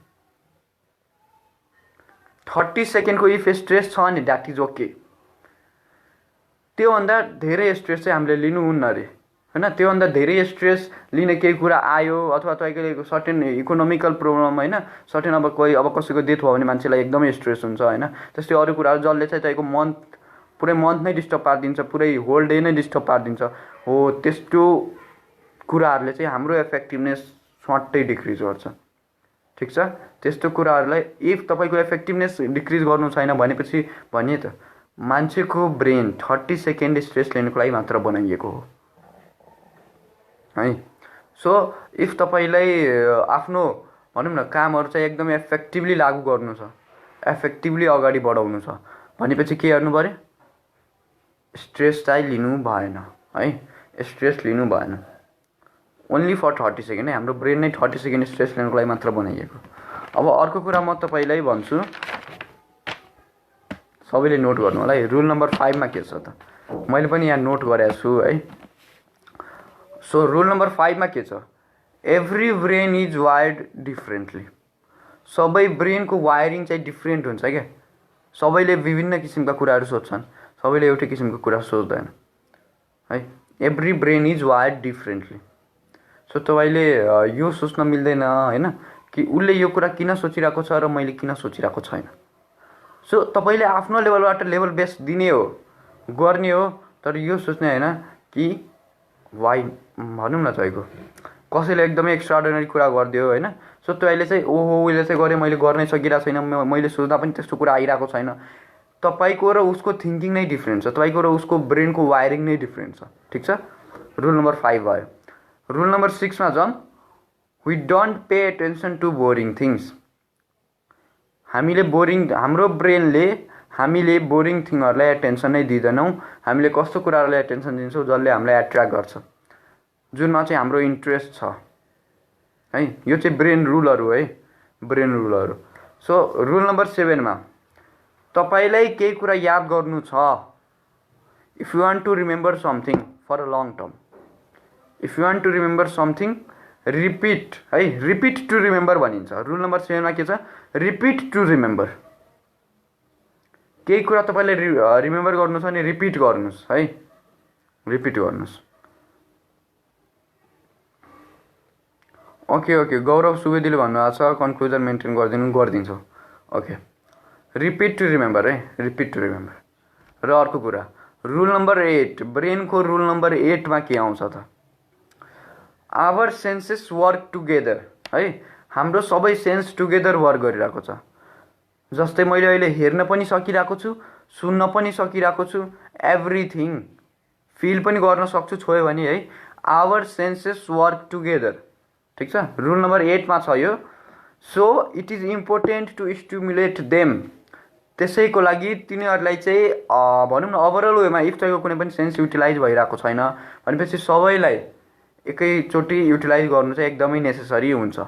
30 सेकेन्डको इफ स्ट्रेस छ नि द्याट इज ओके। त्योभन्दा धेरै स्ट्रेस चाहिँ हामीले लिनुहुन्न अरे होइन। त्योभन्दा धेरै स्ट्रेस लिने केही कुरा आयो अथवा तपाईँको सर्टेन इकोनोमिकल प्रब्लम होइन, सर्टेन अब कसैको डेथ भयो भने मान्छेलाई एकदमै स्ट्रेस हुन्छ होइन। त्यस्तै अरू कुराहरू जसले चाहिँ तपाईँको पुरै मन्थ नै डिस्टर्ब पारिदिन्छ, पुरै होल डे नै डिस्टर्ब पारिदिन्छ हो, त्यस्तो कुराहरूले चाहिँ हाम्रो इफेक्टिभनेस स्वाट्टै डिक्रिज गर्छ। ठिक छ, त्यस्तो कुराहरूलाई इफ तपाईँको इफेक्टिभनेस डिक्रिज गर्नु छैन भनेपछि भने त मान्छेको ब्रेन 30 सेकेन्ड स्ट्रेस लिनको लागि मात्र बनाइएको हो है। सो इफ तपाईँलाई आफ्नो भनौँ न कामहरू चाहिँ एकदमै इफेक्टिभली लागू गर्नु छ, इफेक्टिभली अगाडि बढाउनु छ भनेपछि के गर्नु पर्यो? स्ट्रेस चाहिँ लिनु भएन है, स्ट्रेस लिनु भएन। ओन्ली फर 30 सेकेन्ड है, हाम्रो ब्रेन नै 30 सेकेन्ड स्ट्रेस लिनको लागि मात्र बनाइएको। अब अर्को कुरा म तपाईँलाई भन्छु, सबैले नोट गर्नु होला है। रुल नम्बर 5 मा के छ त? मैले पनि यहाँ नोट गरेको छु है। सो रुल नम्बर 5 मा के छ? Every brain is wired differently. सबै ब्रेनको वायरिङ चाहिँ डिफ्रेन्ट हुन्छ क्या। सबैले विभिन्न किसिमका कुराहरू सोध्छन्, सबैले एउटै किसिमको कुरा सोच्दैन है। Every brain is wired differently. So तपाईँले यो सोच्न मिल्दैन होइन कि उसले यो कुरा किन सोचिरहेको छ र मैले किन सोचिरहेको छैन। सो तपाईँले आफ्नो लेभलबाट लेभल बेस्ट दिने हो, गर्ने हो, तर यो सोच्ने होइन कि वाइ भनौँ न तपाईँको कसैले एकदमै एक्स्ट्राअर्डिनरी कुरा गरिदियो होइन। सो तपाईँले चाहिँ ओहो उसले चाहिँ गरेँ मैले गर्नै सकिरहेको छैन, मैले सोच्दा पनि त्यस्तो कुरा आइरहेको छैन। तपाईँको र उसको थिङ्किङ नै डिफ्रेन्ट छ, तपाईँको र उसको ब्रेनको वायरिङ नै डिफ्रेन्ट छ। ठिक छ, रुल नम्बर 5 भयो। रुल नम्बर 6 मा जाउँ। We don't pay attention to boring things. हाम्रो ब्रेनले हामीले बोरिङ थिङहरूलाई एटेन्सन नै दिँदैनौँ। हामीले कस्तो कुराहरूलाई एटेन्सन दिन्छौँ जसले हामीलाई एट्र्याक्ट गर्छ, जुनमा चाहिँ हाम्रो इन्ट्रेस्ट छ है। यो चाहिँ ब्रेन रुलहरू है, ब्रेन रुलहरू। सो रुल नम्बर 7 मा तपाईँलाई केही कुरा याद गर्नु छ, if you want to remember something for a long term, if you want to remember something repeat है, रिपिट टु रिमेम्बर भनिन्छ। रुल नम्बर 7 मा के छ? Repeat to remember. केही कुरा तपाईँले रिमेम्बर गर्नु छ भने रिपिट गर्नुहोस् है, रिपिट गर्नुहोस्। ओके गौरव सुवेदीले भन्नुभएको छ कन्क्लुजन मेन्टेन गरिदिन्छु। ओके, रिपिट टु रिमेम्बर है, रिपिट टु रिमेम्बर। र अर्को कुरा रुल नम्बर 8, ब्रेनको रुल नम्बर 8 मा के आउँछ त? आवर सेन्सेस वर्क टुगेदर है। हाम्रो सबै सेन्स टुगेदर वर्क गरिरहेको छ। जस्तै मैले अहिले हेर्न पनि सकिरहेको छु, सुन्न पनि सकिरहेको छु, एभ्रिथिङ फिल पनि गर्न सक्छु छोयो भने है। Our senses work together. ठिक छ, रुल नम्बर 8 मा छ यो। So it is important to stimulate them. त्यसैको लागि तिनीहरूलाई चाहिँ भनौँ न ओभरअल वेमा इफ तपाईँको कुनै पनि सेन्स युटिलाइज भइरहेको छैन भनेपछि सबैलाई एकैचोटि युटिलाइज गर्नु चाहिँ एकदमै नेसेसरी हुन्छ।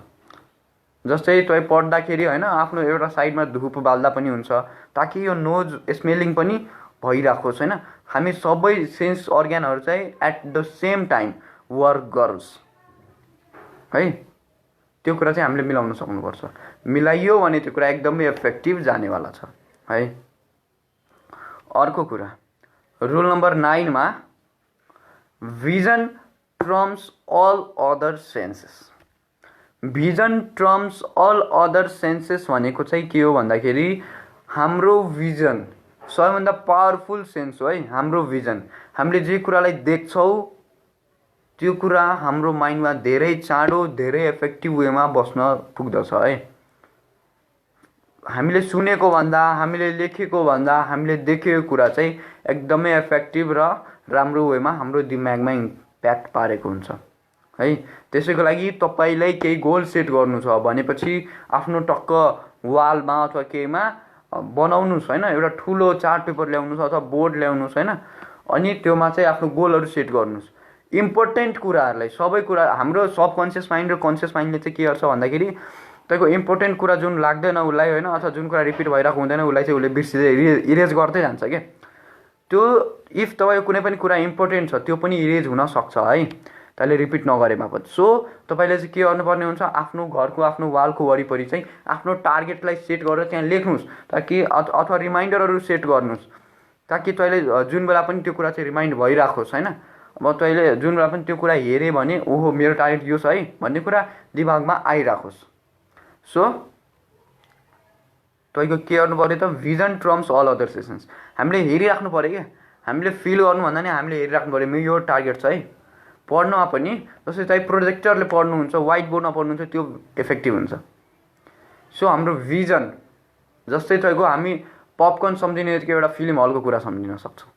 जस्तै तपाईँ पढ्दाखेरि होइन आफ्नो एउटा साइडमा धुप बाल्दा पनि हुन्छ ताकि यो नोज स्मेलिङ पनि भइराखोस् होइन। हामी सबै सेन्स अर्ग्यानहरू चाहिँ at the same time work गरोस् है। त्यो कुरा चाहिँ हामीले मिलाउन सक्नुपर्छ। मिलाइयो भने त्यो कुरा एकदमै इफेक्टिभ जानेवाला छ है। अर्को कुरा रुल नम्बर 9 मा vision terms all other senses. Vision terms all other senses भनेको चाहिँ के हो भन्दाखेरि हाम्रो भिजन सबैभन्दा पावरफुल सेन्स हो है। हाम्रो भिजन, हामीले जे कुरालाई देख्छौँ त्यो कुरा हाम्रो माइन्डमा धेरै चाँडो धेरै इफेक्टिभ वेमा बस्न पुग्दछ है। हामीले सुनेको भन्दा, हामीले लेखेको भन्दा, हामीले देखेको कुरा चाहिँ एकदमै इफेक्टिभ र राम्रो वेमा हाम्रो दिमागमा इम्प्याक्ट पारेको हुन्छ है। त्यसैको लागि तपाईँलाई केही गोल सेट गर्नु छ भनेपछि आफ्नो टक्क वालमा अथवा केहीमा बनाउनुहोस् होइन। एउटा ठुलो चार्ट पेपर ल्याउनुहोस् अथवा बोर्ड ल्याउनुहोस् होइन। अनि त्योमा चाहिँ आफ्नो गोलहरू सेट गर्नुहोस्। इम्पोर्टेन्ट कुराहरूलाई सबै कुरा हाम्रो सबकन्सियस माइन्ड र कन्सियस माइन्डले चाहिँ के गर्छ भन्दाखेरि तपाईँको इम्पोर्टेन्ट कुरा जुन लाग्दैन उसलाई होइन, अथवा जुन कुरा रिपिट भइरहेको हुँदैन उसलाई चाहिँ उसले बिर्सिँदै इरेज गर्दै जान्छ क्या। त्यो इफ तपाईँको कुनै पनि कुरा इम्पोर्टेन्ट छ त्यो पनि इरेज हुनसक्छ है त्यसले रिपिट नगरेमा पनि। सो तपाईँले चाहिँ के गर्नुपर्ने हुन्छ, आफ्नो घरको आफ्नो वालको वरिपरि चाहिँ आफ्नो टार्गेटलाई सेट गरेर त्यहाँ लेख्नुहोस्, ताकि अथवा रिमाइन्डरहरू सेट गर्नुहोस्, ताकि तैँले जुन बेला पनि त्यो कुरा चाहिँ रिमाइन्ड भइराखोस् होइन। अब तैँले जुन बेला पनि त्यो कुरा हेऱ्यो भने ओहो मेरो टार्गेट यो छ है भन्ने कुरा दिमागमा आइराखोस्। सो तपाईँको के गर्नु पऱ्यो त, vision terms all other senses. हामीले हेरिराख्नु पऱ्यो क्या, हामीले फिल गर्नुभन्दा नि हामीले हेरिराख्नु पऱ्यो मेरो यो टार्गेट छ है। पढ्नुमा पनि जस्तै तपाईँ प्रोजेक्टरले पढ्नुहुन्छ, व्हाइट बोर्डमा पढ्नुहुन्छ, त्यो इफेक्टिभ हुन्छ। सो हाम्रो भिजन जस्तै तपाईँको हामी पपकर्न सम्झिने यतिकै एउटा फिल्म हलको कुरा सम्झिन सक्छौँ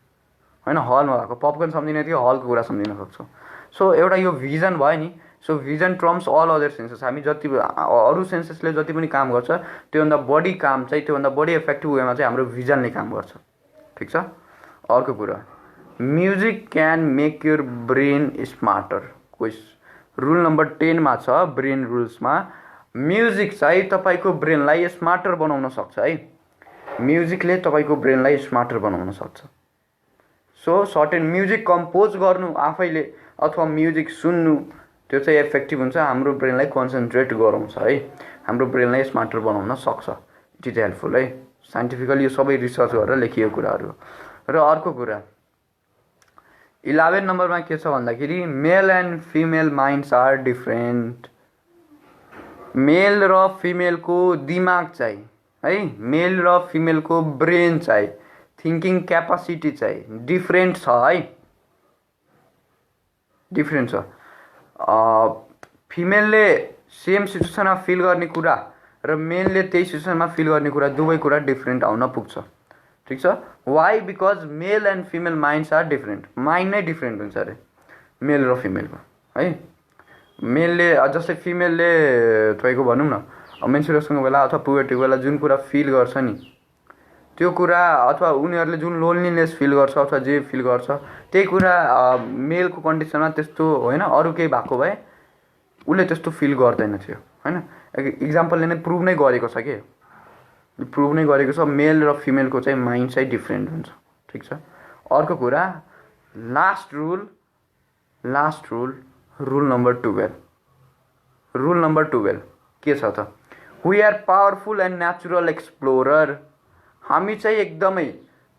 होइन, हलमा भएको पपकर्न सम्झिने यतिकै हलको कुरा सम्झिन सक्छौँ। सो एउटा यो भिजन भयो नि। So vision terms all other senses. हामी जति अरू सेन्सेसले जति पनि काम गर्छ त्योभन्दा बढी काम चाहिँ, त्योभन्दा बढी इफेक्टिभ वेमा चाहिँ हाम्रो भिजनले काम गर्छ। ठिक छ। अर्को कुरा, music can make your brain smarter. Rule number 10 मा छ ब्रेन रुल्समा, म्युजिक चाहिँ तपाईँको ब्रेनलाई स्मार्टर बनाउन सक्छ है। म्युजिकले तपाईँको ब्रेनलाई स्मार्टर बनाउन सक्छ। सो सर्टेन म्युजिक कम्पोज गर्नु आफैले अथवा म्युजिक सुन्नु त्यो चाहिँ इफेक्टिभ हुन्छ, हाम्रो ब्रेनलाई कन्सन्ट्रेट गराउँछ है, हाम्रो ब्रेनलाई स्मार्टर बनाउन सक्छ। इट इज हेल्पफुल है, साइन्टिफिकली यो सबै रिसर्च गरेर लेखिएको कुराहरू हो। र अर्को कुरा 11 नम्बरमा के छ भन्दाखेरि male and female minds are different. Male र फिमेलको दिमाग चाहिँ है, मेल र फिमेलको ब्रेन चाहिँ, थिङ्किङ क्यापासिटी चाहिँ डिफ्रेन्ट छ है, डिफ्रेन्ट छ। फिमेलले सेम सिचुएसनमा फिल गर्ने कुरा र मेलले त्यही सिचुएसनमा फिल गर्ने कुरा दुवै कुरा डिफ्रेन्ट आउन पुग्छ। ठिक छ। Why? Because male and female minds are different. Mind नै डिफ्रेन्ट हुन्छ अरे मेल र फिमेलको है। मेलले जस्तै फिमेलले तपाईँको भनौँ न मेन्सुरेसनको बेला अथवा पुबर्टीको बेला जुन कुरा फिल गर्छ नि त्यो कुरा, अथवा उनीहरूले जुन लोन्लीनेस फिल गर्छ अथवा जे फिल गर्छ त्यही कुरा मेलको कन्डिसनमा त्यस्तो होइन, अरू केही भएको भए उसले त्यस्तो फिल गर्दैन थियो होइन। इक्जाम्पलले नै प्रुभ नै गरेको छ कि, प्रुभ नै गरेको छ मेल र फिमेलको चाहिँ माइन्ड चाहिँ डिफ्रेन्ट हुन्छ। ठिक छ। अर्को कुरा last rule rule number 12। Rule number 12 के छ त, we are powerful and natural explorer. हामी चाहिँ एकदमै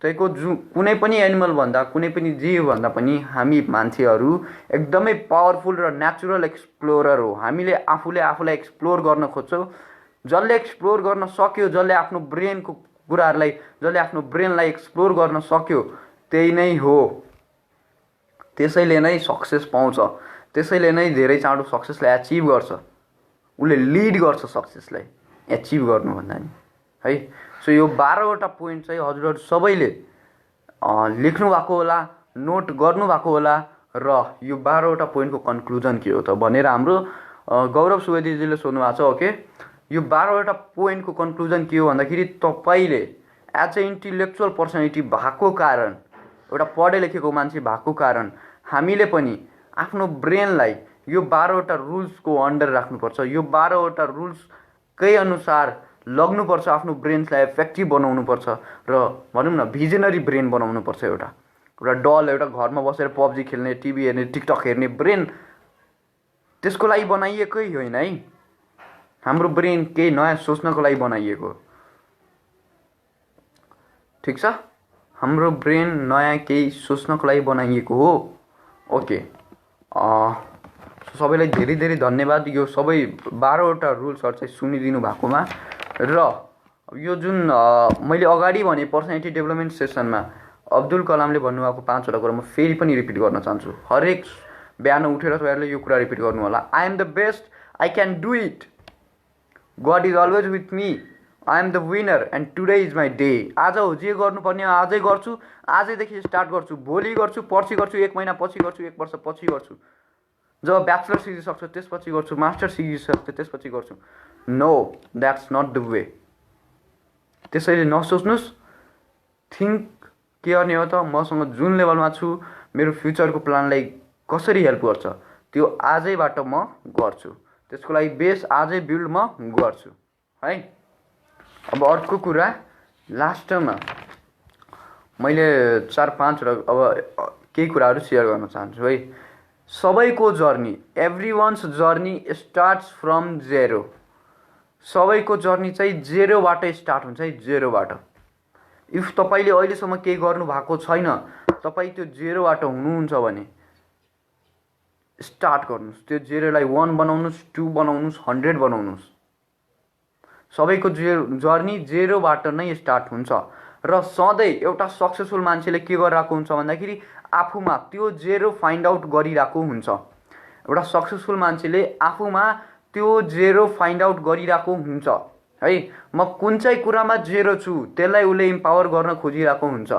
तपाईँको कुनै पनि एनिमल भन्दा कुनै पनि जीव भन्दा पनि हामी मान्छेहरू एकदमै पावरफुल र नेचुरल एक्सप्लोरर हो। हामीले आफूलाई एक्सप्लोर गर्न खोज्छौँ। जसले एक्सप्लोर गर्न सक्यो, जसले आफ्नो ब्रेनको कुराहरूलाई, जसले आफ्नो ब्रेनलाई एक्सप्लोर गर्न सक्यो त्यही नै हो, त्यसैले नै सक्सेस पाउँछ, त्यसैले नै धेरै चाँडो सक्सेसलाई एचिभ गर्छ, उसले लिड गर्छ सक्सेसलाई एचिभ गर्नुभन्दा नि है। सो यो 12वटा पोइन्ट चाहिँ हजुरहरू सबैले लेख्नु भएको होला, नोट गर्नुभएको होला र यो 12वटा पोइन्टको कन्क्लुजन के हो त भनेर हाम्रो गौरव सुवेदीजीले सोध्नु भएको छ। ओके, यो 12वटा पोइन्टको कन्क्लुजन के हो भन्दाखेरि तपाईँले एज ए इन्टेलेक्चुअल पर्सनालिटी भएको कारण, एउटा पढे लेखेको मान्छे भएको कारण हामीले पनि आफ्नो ब्रेनलाई यो 12वटा रुल्सको अन्डर राख्नुपर्छ। यो 12वटा रुल्सकै अनुसार लग्नुपर्छ, आफ्नो ब्रेन्सलाई इफेक्टिभ बनाउनुपर्छ र भनौँ न भिजनरी ब्रेन बनाउनुपर्छ। एउटा डल, एउटा घरमा बसेर पबजी खेल्ने, टिभी हेर्ने, टिकटक हेर्ने ब्रेन त्यसको लागि बनाइएकै होइन है। हाम्रो ब्रेन केही नयाँ सोच्नको लागि बनाइएको। ठिक छ, हाम्रो ब्रेन नयाँ केही सोच्नको लागि बनाइएको हो। ओके, सबैलाई धेरै धेरै धन्यवाद यो सबै 12वटा रुल्सहरू चाहिँ सुनिदिनु भएकोमा। र यो जुन मैले अगाडि भने पर्सनालिटी डेभलपमेन्ट सेसनमा अब्दुल कलामले भन्नुभएको 5वटा कुरा म फेरि पनि रिपिट गर्न चाहन्छु। हरेक बिहान उठेर तपाईँहरूले यो कुरा रिपिट गर्नु होला। I am the best, I can do it, God is always with me, I am the winner and today is my day. आज हो जे गर्नुपर्ने आजै गर्छु, आजैदेखि स्टार्ट गर्छु, भोलि गर्छु, पर्सि गर्छु, 1 महिना पछि गर्छु, 1 वर्ष पछि गर्छु, जब ब्याचलर सिकिसक्छु त्यसपछि गर्छु, मास्टर सिकिसक्छु त्यसपछि गर्छु। No, that's not the way. त्यसैले नसोच्नुहोस्, थिङ्क के गर्ने हो त, मसँग जुन लेभलमा छु, मेरो फ्युचरको प्लानलाई कसरी हेल्प गर्छ त्यो आजैबाट म गर्छु। त्यसको लागि बेस आजै बिल्ड म गर्छु है। अब अर्को कुरा लास्टमा मैले 4-5 अब केही कुराहरू सेयर गर्न चाहन्छु है। सबैको जर्नी, एभ्रिवान्स जर्नी स्टार्ट्स फ्रम 0। सबैको जर्नी चाहिँ 0बाट स्टार्ट हुन्छ है, 0बाट। इफ तपाईँले अहिलेसम्म केही गर्नु भएको छैन, तपाईँ त्यो 0बाट हुनुहुन्छ भने स्टार्ट गर्नुहोस्। त्यो 0लाई 1 बनाउनुहोस्, 2 बनाउनुहोस्, 100 बनाउनुहोस्। सबैको जर्नी 0बाट नै स्टार्ट हुन्छ र सधैँ एउटा सक्सेसफुल मान्छेले के गरिरहेको हुन्छ भन्दाखेरि आफूमा त्यो 0 फाइन्ड आउट गरिरहेको हुन्छ। एउटा सक्सेसफुल मान्छेले आफूमा त्यो 0 फाइन्ड आउट गरिरहेको हुन्छ है। म कुन चाहिँ कुरामा 0 छु त्यसलाई उसले इम्पावर गर्न खोजिरहेको हुन्छ।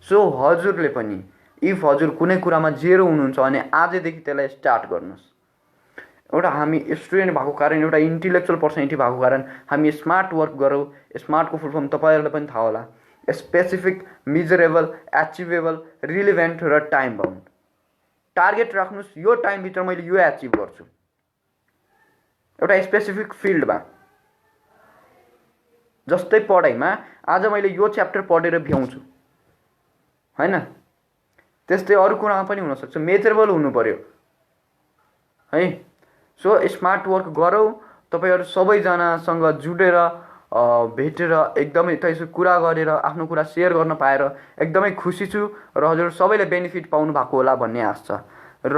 सो हजुरले पनि इफ हजुर कुनै कुरामा 0 हुनुहुन्छ भने आजदेखि त्यसलाई स्टार्ट गर्नुहोस्। एउटा हामी स्टुडेन्ट भएको कारण, एउटा इन्टेलेक्चुअल पर्सनालिटी भएको कारण हामी स्मार्ट वर्क गरौँ। स्मार्टको फुल फर्म तपाईँहरूलाई पनि थाहा होला, स्पेसिफिक, मेजरेबल, एचिभेबल, रिलेभेन्ट र टाइम बाउन्ड। टार्गेट राख्नुहोस्, यो टाइमभित्र मैले यो एचिभ गर्छु एउटा स्पेसिफिक फिल्डमा। जस्तै पढाइमा आज मैले यो च्याप्टर पढेर भ्याउँछु हैन, त्यस्तै अरू कुरामा पनि हुनसक्छ, मेजरेबल हुनु पर्यो है। सो स्मार्ट वर्क गरौँ। तपाईँहरू सबैजनासँग जुडेर भेटेर एकदमै त्यसो कुरा गरेर आफ्नो कुरा सेयर गर्न पाएर एकदमै खुसी छु र हजुर सबैले बेनिफिट पाउनु भएको होला भन्ने आश छ। र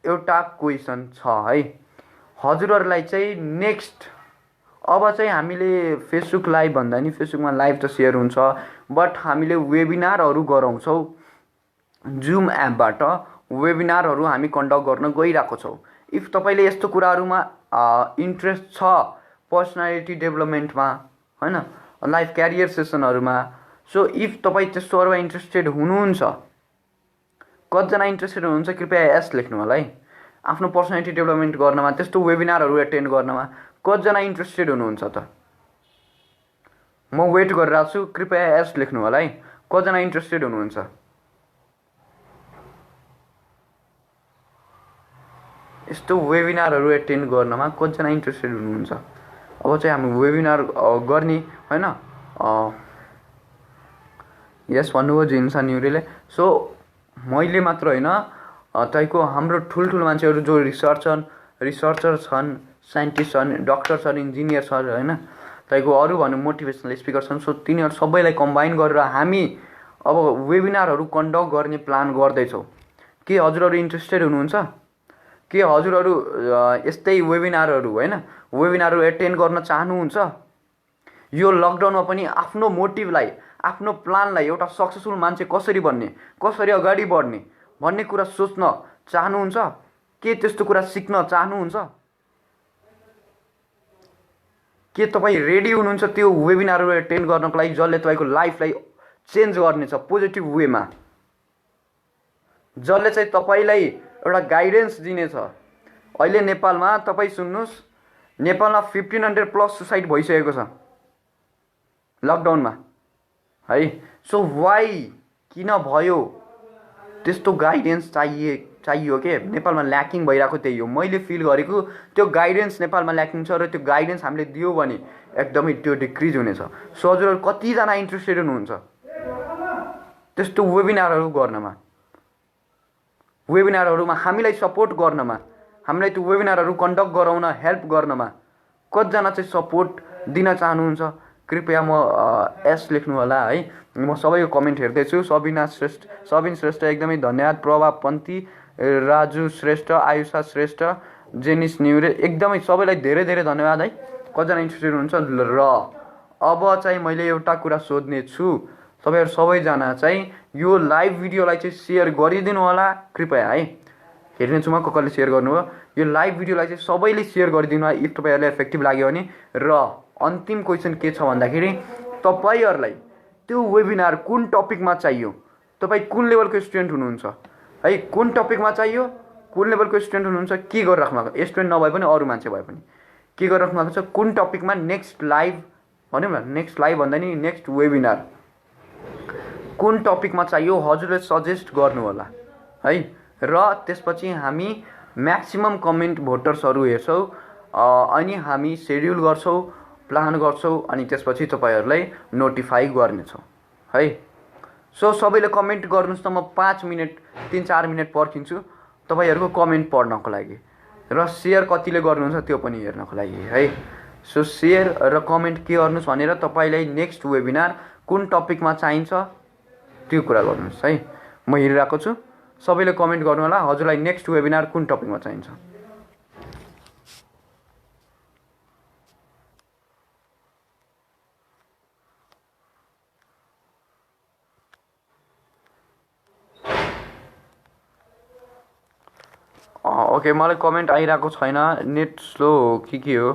एउटा क्वेसन छ है, हजुरहरूलाई चाहिँ नेक्स्ट अब चाहिँ हामीले फेसबुक लाइभ भन्दा नि फेसबुकमा लाइभ त सेयर हुन्छ, बट हामीले वेबिनारहरू गराउँछौँ। जुम एपबाट वेबिनारहरू हामी कन्डक्ट गर्न गइरहेको छौँ। इफ तपाईँले यस्तो कुराहरूमा इन्ट्रेस्ट छ, पर्सनालिटी डेभलपमेन्टमा हैन, लाइफ क्यारियर सेसनहरूमा, सो इफ तपाईँ त्यस्तोहरूमा इन्ट्रेस्टेड हुनुहुन्छ, कतिजना इन्ट्रेस्टेड हुनुहुन्छ कृपया एस लेख्नु होला है। आफ्नो पर्सनालिटी डेभलपमेन्ट गर्नमा, त्यस्तो वेबिनारहरू एटेन्ड गर्नमा कतिजना इन्ट्रेस्टेड हुनुहुन्छ त? म वेट गरिरहेको छु, कृपया एस लेख्नु होला है। कतिजना इन्ट्रेस्टेड हुनुहुन्छ? यस्तो वेबिनारहरू एटेन्ड गर्नमा कतिजना इन्ट्रेस्टेड हुनुहुन्छ? अब चाहिँ हामी वेबिनार गर्ने हैन। यस भन्नुभयो जिन्सा न्युरीले। सो मैले मात्र होइन, तपाईँको हाम्रो ठुल्ठुलो मान्छेहरू जो रिसर्चर छन्, साइन्टिस्ट छन्, डक्टर छन्, इन्जिनियर छन् हैन, तपाईँको अरू भनौँ मोटिभेसनल स्पिकर छन्। सो तिनीहरू सबैलाई कम्बाइन गरेर हामी अब वेबिनारहरू कन्डक्ट गर्ने प्लान गर्दैछौँ। के हजुरहरू इन्ट्रेस्टेड हुनुहुन्छ? के हजुरहरू यस्तै वेबिनारहरू हैन, वेबिनारहरू एटेन्ड गर्न चाहनुहुन्छ? यो लकडाउनमा पनि आफ्नो मोटिभलाई, आफ्नो प्लानलाई, एउटा सक्सेसफुल मान्छे कसरी बन्ने, कसरी अगाडि बढ्ने भन्ने कुरा सोच्न चाहनुहुन्छ? के त्यस्तो कुरा सिक्न चाहनुहुन्छ? के तपाईँ रेडी हुनुहुन्छ त्यो वेबिनारहरू एटेन्ड गर्नको लागि जसले तपाईँको लाइफलाई चेन्ज गर्नेछ पोजिटिभ वेमा, जसले चाहिँ तपाईँलाई एउटा गाइडेन्स दिनेछ? अहिले नेपालमा तपाईँ सुन्नुहोस्, नेपालमा 1500+ सुसाइड भइसकेको छ लकडाउनमा है। सो वाइ, किन भयो? त्यस्तो गाइडेन्स चाहियो के नेपालमा ल्याकिङ भइरहेको त्यही हो। मैले फिल गरेको त्यो गाइडेन्स नेपालमा ल्याकिङ छ र त्यो गाइडेन्स हामीले दियो भने एकदमै त्यो डिक्रिज हुनेछ। सो हजुरहरू कतिजना इन्ट्रेस्टेड हुनुहुन्छ त्यस्तो वेबिनारहरू गर्नमा, वेबिनारहरूमा हामीलाई सपोर्ट गर्नमा, हामीलाई त्यो वेबिनारहरू कन्डक्ट गराउन हेल्प गर्नमा कतिजना चाहिँ सपोर्ट दिन चाहनुहुन्छ? कृपया म एस लेख्नु होला है। म सबैको कमेन्ट हेर्दैछु। सबिन श्रेष्ठ एकदमै धन्यवाद। प्रभाव पन्ती, राजु श्रेष्ठ, आयुषा श्रेष्ठ, जेनिस न्युरे, एकदमै सबैलाई धेरै धेरै धन्यवाद है। कतिजना इन्ट्रेस्टेड हुनुहुन्छ? र अब चाहिँ मैले एउटा कुरा सोध्ने छु, तपाईँहरू सबैजना चाहिँ यो लाइभ भिडियोलाई चाहिँ सेयर गरिदिनु होला कृपया है। हेर्नेछु म कसले सेयर गर्नुभयो। यो लाइभ भिडियोलाई चाहिँ सबैले सेयर गरिदिनु होला इफ तपाईँहरूलाई इफेक्टिभ लाग्यो भने। र अन्तिम क्वेसन के छ भन्दाखेरि तपाईँहरूलाई त्यो वेबिनार कुन टपिकमा चाहियो? तपाईँ कुन लेभलको स्टुडेन्ट हुनुहुन्छ है? कुन टपिकमा चाहियो? कुन लेभलको स्टुडेन्ट हुनुहुन्छ? के गरिराख्नु भएको? स्टुडेन्ट नभए पनि अरू मान्छे भए पनि के गरिराख्नु भएको छ? कुन टपिकमा नेक्स्ट लाइभ भनौँ न, नेक्स्ट लाइभ भन्दा नि नेक्स्ट वेबिनार कुन टपिकमा चाहियो हजुरले सजेस्ट गर्नु होला है। र त्यसपछि हामी म्याक्सिमम कमेन्ट भोटर्सहरू हेर्छौँ अनि हामी सेड्युल गर्छौँ, प्लान गर्छौँ अनि त्यसपछि तपाईँहरूलाई नोटिफाई गर्नेछौँ है। सो सबैले कमेन्ट गर्नुहोस् त, म 5 मिनट 3-4 मिनट पर्खिन्छु तपाईँहरूको कमेन्ट पढ्नको लागि, र सेयर कतिले गर्नुहुन्छ त्यो पनि हेर्नको लागि है। सो सेयर र कमेन्ट के गर्नुहोस् भनेर तपाईँलाई नेक्स्ट वेबिनार कुन टपिकमा चाहिन्छ त्यो कुरा गर्नुहोस् है। म हेरिरहेको छु, सबैले कमेन्ट गर्नु होला हजुरलाई नेक्स्ट वेबिनार कुन टपिकमा चाहिन्छ। ओके, मलाई कमेन्ट आइरहेको छैन, नेट स्लो हो कि के हो।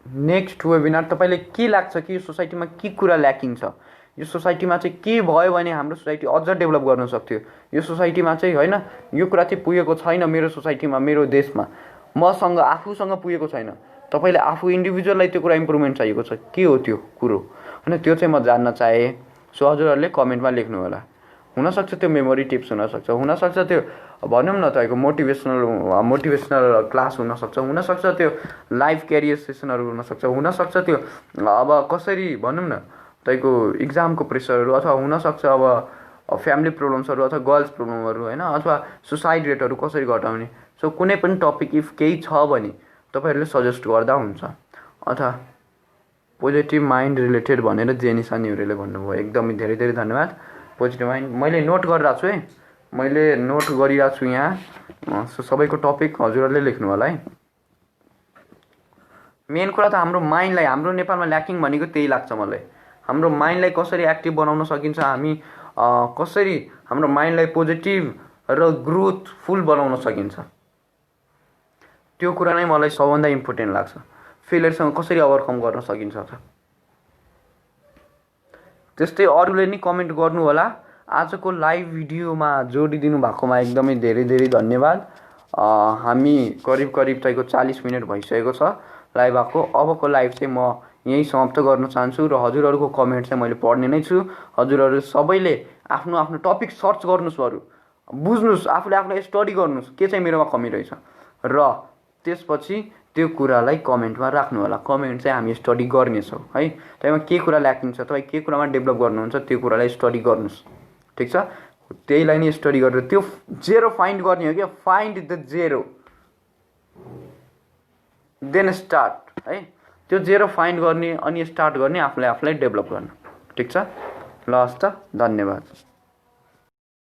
नेक्स्ट वेबिनार तपाईँले के लाग्छ कि यो सोसाइटीमा के कुरा ल्याकिङ छ, यो सोसाइटीमा चाहिँ के भयो भने हाम्रो सोसाइटी अझ डेभलप गर्न सक्थ्यो, यो सोसाइटीमा चाहिँ होइन यो कुरा चाहिँ पुगेको छैन मेरो सोसाइटीमा, मेरो देशमा मसँग आफूसँग पुगेको छैन, तपाईँले आफू इन्डिभिजुअललाई त्यो कुरा इम्प्रुभमेन्ट चाहिएको छ, के हो त्यो कुरो होइन, त्यो चाहिँ म जान्न चाहेँ। सो हजुरहरूले कमेन्टमा लेख्नु होला। हुनसक्छ त्यो मेमोरी टिप्स हुनसक्छ, हुनसक्छ त्यो भनौँ न तपाईँको मोटिभेसनल क्लास हुनसक्छ, हुनसक्छ त्यो लाइफ क्यारियर सेसनहरू हुनसक्छ, हुनसक्छ त्यो अब कसरी भनौँ न तपाईँको इक्जामको प्रेसरहरू, अथवा हुनसक्छ अब फ्यामिली प्रब्लम्सहरू अथवा गर्ल्स प्रब्लमहरू होइन, अथवा सुसाइड रेटहरू कसरी घटाउने। सो कुनै पनि टपिक इफ केही छ भने तपाईँहरूले सजेस्ट गर्दा हुन्छ। अथवा पोजिटिभ माइन्ड रिलेटेड भनेर जेनिसा न्युरेले भन्नुभयो, एकदमै धेरै धेरै धन्यवाद। पोजिटिभ माइन्ड मैले नोट गरिरहेको छु है, मैले नोट गरिरहेको छु यहाँ। सो सबैको टपिक हजुरहरूले लेख्नु होला है। मेन कुरा त हाम्रो माइन्डलाई, हाम्रो नेपालमा ल्याकिङ भनेको त्यही लाग्छ मलाई, हाम्रो माइन्डलाई कसरी एक्टिभ बनाउन सकिन्छ, हामी कसरी हाम्रो माइन्डलाई पोजिटिभ र ग्रोथफुल बनाउन सकिन्छ, त्यो कुरा नै मलाई सबभन्दा इम्पोर्टेन्ट लाग्छ। फेलियरसँग कसरी ओभरकम गर्न सकिन्छ त। त्यस्तै अरूले नि कमेन्ट गर्नु होला। आजको लाइभ भिडियोमा जोडिदिनु भएकोमा एकदमै धेरै धेरै धन्यवाद। हामी करिब तपाईँको 40 मिनट भइसकेको छ लाइभ भएको। अबको लाइभ चाहिँ म यहीँ समाप्त गर्न चाहन्छु र हजुरहरूको कमेन्ट चाहिँ मैले पढ्ने नै छु। हजुरहरू सबैले आफ्नो आफ्नो टपिक सर्च गर्नुहोस्, अरू बुझ्नुहोस्, आफूले स्टडी गर्नुहोस् के चाहिँ मेरोमा कमी रहेछ, र त्यसपछि त्यो कुरालाई कमेन्टमा राख्नु होला। कमेन्ट चाहिँ हामी स्टडी गर्नेछौँ है। तपाईँमा के कुरा ल्याकिङ छ, तपाईँ के कुरामा डेभलप गर्नुहुन्छ त्यो कुरालाई स्टडी गर्नुहोस्, ठिक छ। त्यहीलाई नै स्टडी गरेर त्यो जेरो फाइन्ड गर्ने हो क्या, find the zero then start है। त्यो जेरो फाइन्ड गर्ने अनि स्टार्ट गर्ने, आफूलाई डेभलप गर्न, ठिक छ। ल हस् त, धन्यवाद।